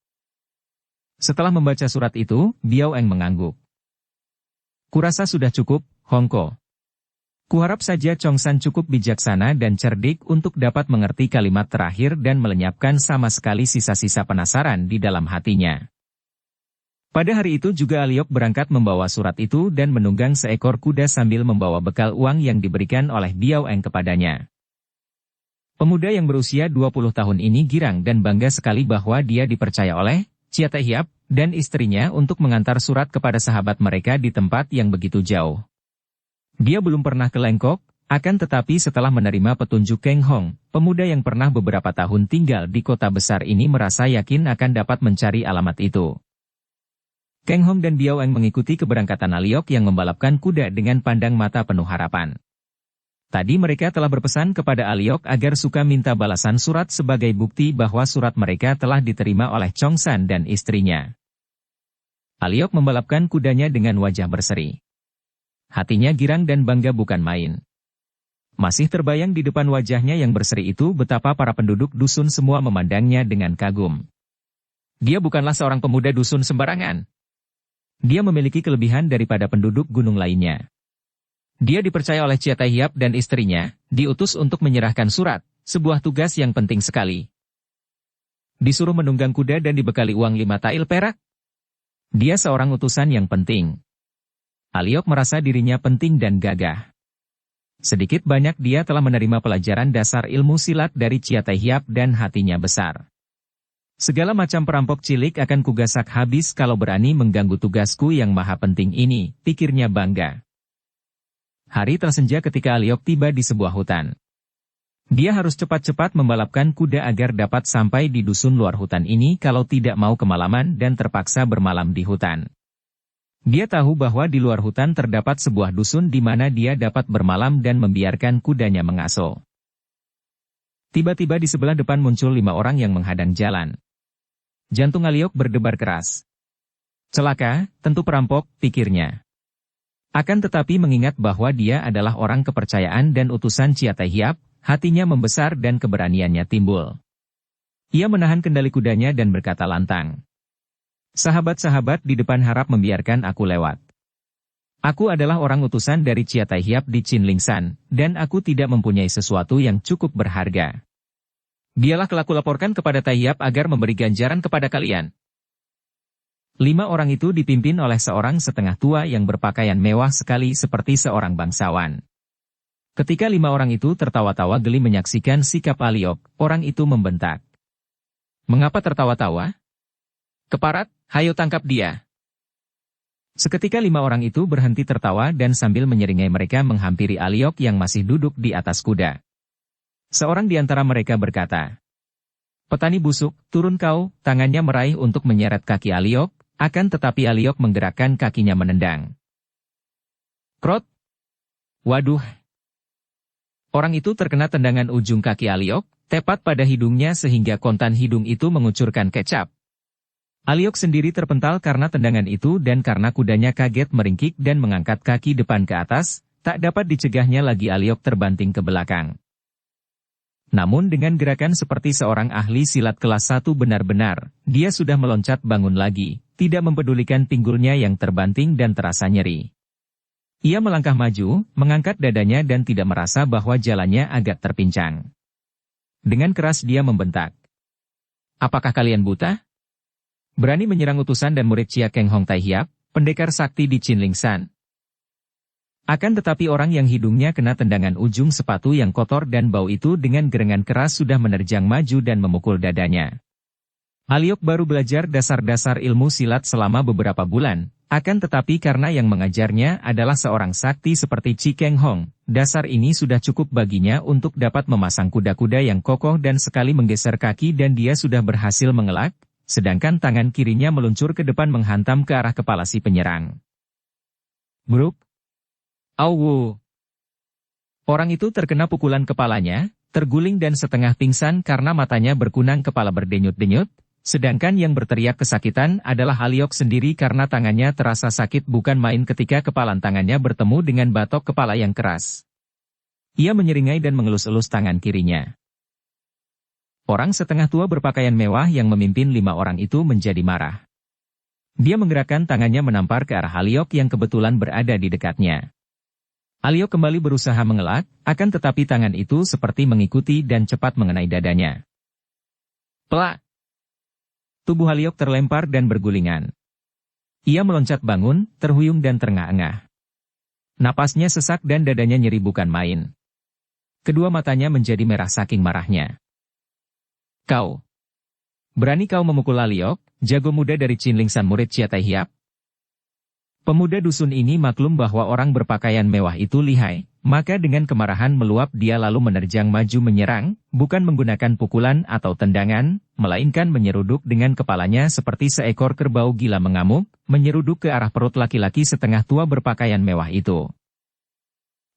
Setelah membaca surat itu, Biao Eng mengangguk. Kurasa sudah cukup, Hongko. Kuharap saja Chong San cukup bijaksana dan cerdik untuk dapat mengerti kalimat terakhir dan melenyapkan sama sekali sisa-sisa penasaran di dalam hatinya. Pada hari itu juga Aliok berangkat membawa surat itu dan menunggang seekor kuda sambil membawa bekal uang yang diberikan oleh Biao Eng kepadanya. Pemuda yang berusia 20 tahun ini girang dan bangga sekali bahwa dia dipercaya oleh Chia Tai Hiap dan istrinya untuk mengantar surat kepada sahabat mereka di tempat yang begitu jauh. Dia belum pernah ke Lengkok, akan tetapi setelah menerima petunjuk Kang Hong, pemuda yang pernah beberapa tahun tinggal di kota besar ini merasa yakin akan dapat mencari alamat itu. Kang Hong dan Biao Eng mengikuti keberangkatan Aliok yang membalapkan kuda dengan pandang mata penuh harapan. Tadi mereka telah berpesan kepada Aliok agar suka minta balasan surat sebagai bukti bahwa surat mereka telah diterima oleh Chong San dan istrinya. Aliok membalapkan kudanya dengan wajah berseri. Hatinya girang dan bangga bukan main. Masih terbayang di depan wajahnya yang berseri itu betapa para penduduk dusun semua memandangnya dengan kagum. Dia bukanlah seorang pemuda dusun sembarangan. Dia memiliki kelebihan daripada penduduk gunung lainnya. Dia dipercaya oleh Chia Tai Hiap dan istrinya, diutus untuk menyerahkan surat, sebuah tugas yang penting sekali. Disuruh menunggang kuda dan dibekali uang 5 tael perak. Dia seorang utusan yang penting. Aliok merasa dirinya penting dan gagah. Sedikit banyak dia telah menerima pelajaran dasar ilmu silat dari Chia Tai Hiap dan hatinya besar. Segala macam perampok cilik akan kugasak habis kalau berani mengganggu tugasku yang maha penting ini, pikirnya bangga. Hari tersenja ketika Aliok tiba di sebuah hutan. Dia harus cepat-cepat membalapkan kuda agar dapat sampai di dusun luar hutan ini kalau tidak mau kemalaman dan terpaksa bermalam di hutan. Dia tahu bahwa di luar hutan terdapat sebuah dusun di mana dia dapat bermalam dan membiarkan kudanya mengaso. Tiba-tiba di sebelah depan muncul 5 orang yang menghadang jalan. Jantung Aliok berdebar keras. Celaka, tentu perampok, pikirnya. Akan tetapi mengingat bahwa dia adalah orang kepercayaan dan utusan Chia Tai Hiap, hatinya membesar dan keberaniannya timbul. Ia menahan kendali kudanya dan berkata lantang. Sahabat-sahabat di depan harap membiarkan aku lewat. Aku adalah orang utusan dari Chia Tai Hiap di Chinlingsan, dan aku tidak mempunyai sesuatu yang cukup berharga. Biarlah aku laporkan kepada Tai Hiap agar memberi ganjaran kepada kalian. 5 orang itu dipimpin oleh seorang setengah tua yang berpakaian mewah sekali seperti seorang bangsawan. Ketika 5 orang itu tertawa-tawa geli menyaksikan sikap Aliok, orang itu membentak. Mengapa tertawa-tawa? Keparat, hayo tangkap dia. Seketika 5 orang itu berhenti tertawa dan sambil menyeringai mereka menghampiri Aliok yang masih duduk di atas kuda. Seorang di antara mereka berkata, "Petani busuk, turun kau," tangannya meraih untuk menyeret kaki Aliok, akan tetapi Aliok menggerakkan kakinya menendang. Krot! Waduh! Orang itu terkena tendangan ujung kaki Aliok, tepat pada hidungnya sehingga kontan hidung itu mengucurkan kecap. Aliok sendiri terpental karena tendangan itu dan karena kudanya kaget meringkik dan mengangkat kaki depan ke atas, tak dapat dicegahnya lagi Aliok terbanting ke belakang. Namun dengan gerakan seperti seorang ahli silat kelas 1 benar-benar, dia sudah meloncat bangun lagi, tidak mempedulikan pinggulnya yang terbanting dan terasa nyeri. Ia melangkah maju, mengangkat dadanya dan tidak merasa bahwa jalannya agak terpincang. Dengan keras dia membentak. Apakah kalian buta? Berani menyerang utusan dan murid Chia Keng Hong Tai Hiap, pendekar sakti di Chinling San. Akan tetapi orang yang hidungnya kena tendangan ujung sepatu yang kotor dan bau itu dengan gerengan keras sudah menerjang maju dan memukul dadanya. Aliok baru belajar dasar-dasar ilmu silat selama beberapa bulan, akan tetapi karena yang mengajarnya adalah seorang sakti seperti Chi Keng Hong, dasar ini sudah cukup baginya untuk dapat memasang kuda-kuda yang kokoh dan sekali menggeser kaki dan dia sudah berhasil mengelak, sedangkan tangan kirinya meluncur ke depan menghantam ke arah kepala si penyerang. Bruk! Auwu! Orang itu terkena pukulan kepalanya, terguling dan setengah pingsan karena matanya berkunang kepala berdenyut-denyut, sedangkan yang berteriak kesakitan adalah Aliok sendiri karena tangannya terasa sakit bukan main ketika kepalan tangannya bertemu dengan batok kepala yang keras. Ia menyeringai dan mengelus-elus tangan kirinya. Orang setengah tua berpakaian mewah yang memimpin 5 orang itu menjadi marah. Dia menggerakkan tangannya menampar ke arah Aliok yang kebetulan berada di dekatnya. Aliok kembali berusaha mengelak, akan tetapi tangan itu seperti mengikuti dan cepat mengenai dadanya. Plak! Tubuh Aliok terlempar dan bergulingan. Ia meloncat bangun, terhuyung dan terengah-engah. Napasnya sesak dan dadanya nyeri bukan main. Kedua matanya menjadi merah saking marahnya. Kau! Berani kau memukul Aliok, jago muda dari Chinling San murid Chia Tai Hiap? Pemuda dusun ini maklum bahwa orang berpakaian mewah itu lihai, maka dengan kemarahan meluap dia lalu menerjang maju menyerang, bukan menggunakan pukulan atau tendangan, melainkan menyeruduk dengan kepalanya seperti seekor kerbau gila mengamuk, menyeruduk ke arah perut laki-laki setengah tua berpakaian mewah itu.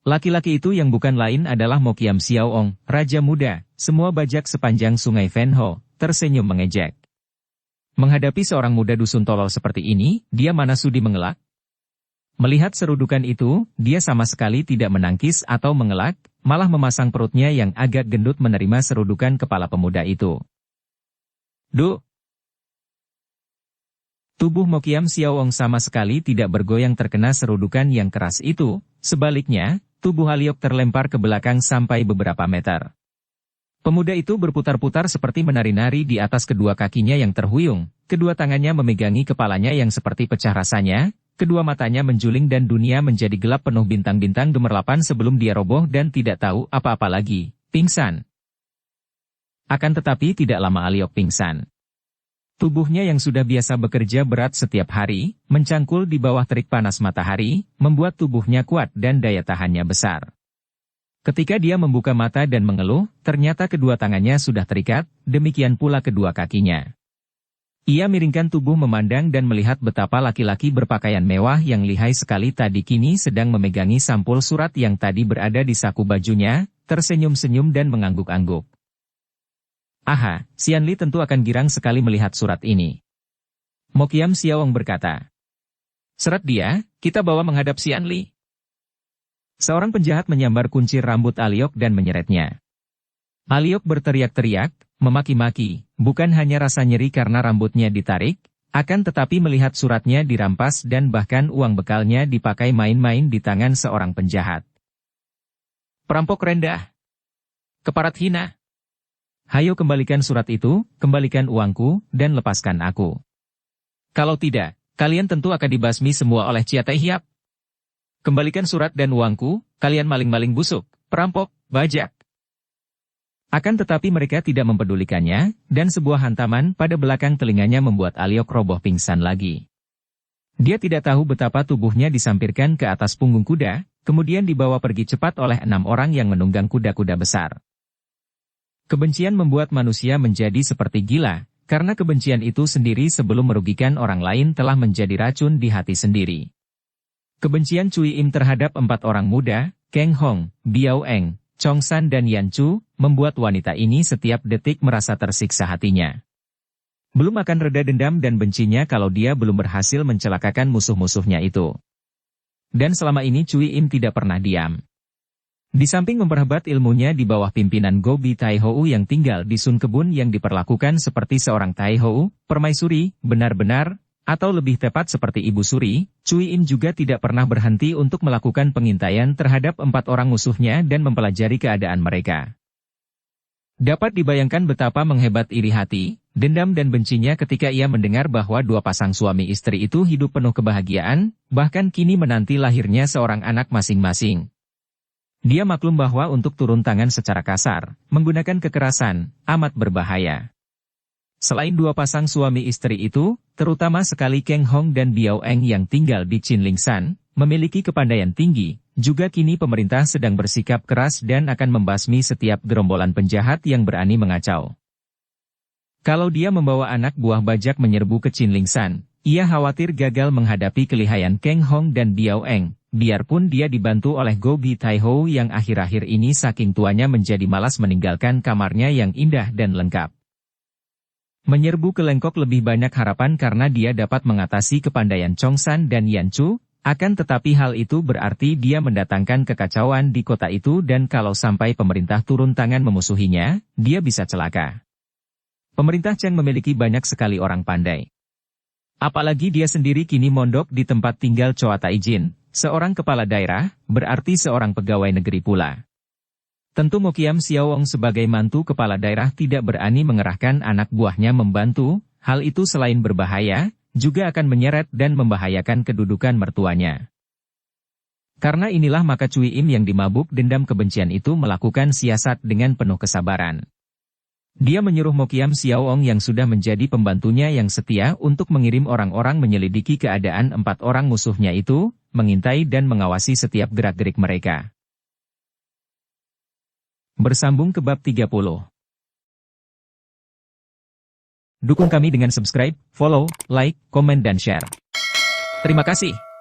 Laki-laki itu yang bukan lain adalah Mo Kiam Xiao Ong, raja muda, semua bajak sepanjang sungai Venho, tersenyum mengejek. Menghadapi seorang muda dusun tolol seperti ini, dia mana sudi mengelak? Melihat serudukan itu, dia sama sekali tidak menangkis atau mengelak, malah memasang perutnya yang agak gendut menerima serudukan kepala pemuda itu. Duh! Tubuh Mo Kiam Xiao Ong sama sekali tidak bergoyang terkena serudukan yang keras itu, sebaliknya, tubuh Aliok terlempar ke belakang sampai beberapa meter. Pemuda itu berputar-putar seperti menari-nari di atas kedua kakinya yang terhuyung, kedua tangannya memegangi kepalanya yang seperti pecah rasanya, kedua matanya menjuling dan dunia menjadi gelap penuh bintang-bintang gemerlapan sebelum dia roboh dan tidak tahu apa-apa lagi, pingsan. Akan tetapi tidak lama Aliok pingsan. Tubuhnya yang sudah biasa bekerja berat setiap hari, mencangkul di bawah terik panas matahari, membuat tubuhnya kuat dan daya tahannya besar. Ketika dia membuka mata dan mengeluh, ternyata kedua tangannya sudah terikat, demikian pula kedua kakinya. Ia miringkan tubuh memandang dan melihat betapa laki-laki berpakaian mewah yang lihai sekali tadi kini sedang memegangi sampul surat yang tadi berada di saku bajunya, tersenyum-senyum dan mengangguk-angguk. Aha, Xian Li tentu akan girang sekali melihat surat ini. Mo Kiam Xiao Ong berkata. Seret dia, kita bawa menghadap Xian Li. Seorang penjahat menyambar kuncir rambut Aliok dan menyeretnya. Aliok berteriak-teriak, memaki-maki, bukan hanya rasa nyeri karena rambutnya ditarik, akan tetapi melihat suratnya dirampas dan bahkan uang bekalnya dipakai main-main di tangan seorang penjahat. Perampok rendah. Keparat hina. Hayo kembalikan surat itu, kembalikan uangku, dan lepaskan aku. Kalau tidak, kalian tentu akan dibasmi semua oleh Chia Tai Hiap. Kembalikan surat dan uangku, kalian maling-maling busuk, perampok, bajak. Akan tetapi mereka tidak mempedulikannya, dan sebuah hantaman pada belakang telinganya membuat Aliok roboh pingsan lagi. Dia tidak tahu betapa tubuhnya disampirkan ke atas punggung kuda, kemudian dibawa pergi cepat oleh 6 orang yang menunggang kuda-kuda besar. Kebencian membuat manusia menjadi seperti gila, karena kebencian itu sendiri sebelum merugikan orang lain telah menjadi racun di hati sendiri. Kebencian Cui Im terhadap 4 orang muda, Keng Hong, Biao Eng, Chong San dan Yan Chu, membuat wanita ini setiap detik merasa tersiksa hatinya. Belum akan reda dendam dan bencinya kalau dia belum berhasil mencelakakan musuh-musuhnya itu. Dan selama ini Cui Im tidak pernah diam. Di samping memperhebat ilmunya di bawah pimpinan Gobi Tai Hou yang tinggal di Sun Kebun yang diperlakukan seperti seorang Tai Hou, permaisuri, benar-benar, Atau lebih tepat seperti Ibu Suri, Cui Im juga tidak pernah berhenti untuk melakukan pengintaian terhadap 4 orang musuhnya dan mempelajari keadaan mereka. Dapat dibayangkan betapa menghebat iri hati, dendam dan bencinya ketika ia mendengar bahwa 2 pasang suami istri itu hidup penuh kebahagiaan, bahkan kini menanti lahirnya seorang anak masing-masing. Dia maklum bahwa untuk turun tangan secara kasar, menggunakan kekerasan, amat berbahaya. Selain 2 pasang suami istri itu, terutama sekali Kang Hong dan Biao Eng yang tinggal di Chinlingshan, memiliki kepandaian tinggi, juga kini pemerintah sedang bersikap keras dan akan membasmi setiap gerombolan penjahat yang berani mengacau. Kalau dia membawa anak buah bajak menyerbu ke Chinlingshan, ia khawatir gagal menghadapi kelihayan Kang Hong dan Biao Eng, biarpun dia dibantu oleh Go Bi Tai Ho yang akhir-akhir ini saking tuanya menjadi malas meninggalkan kamarnya yang indah dan lengkap. Menyerbu ke Lengkok lebih banyak harapan karena dia dapat mengatasi kepandaian Chong San dan Yan Chu, akan tetapi hal itu berarti dia mendatangkan kekacauan di kota itu dan kalau sampai pemerintah turun tangan memusuhinya, dia bisa celaka. Pemerintah Cheng memiliki banyak sekali orang pandai. Apalagi dia sendiri kini mondok di tempat tinggal Choa Taijin, seorang kepala daerah, berarti seorang pegawai negeri pula. Tentu Mo Kiam Xiaowong sebagai mantu kepala daerah tidak berani mengerahkan anak buahnya membantu, hal itu selain berbahaya, juga akan menyeret dan membahayakan kedudukan mertuanya. Karena inilah maka Cui Im yang dimabuk dendam kebencian itu melakukan siasat dengan penuh kesabaran. Dia menyuruh Mo Kiam Xiaowong yang sudah menjadi pembantunya yang setia untuk mengirim orang-orang menyelidiki keadaan 4 orang musuhnya itu, mengintai dan mengawasi setiap gerak-gerik mereka. Bersambung ke bab 30. Dukung kami dengan subscribe, follow, like, komen dan share. Terima kasih.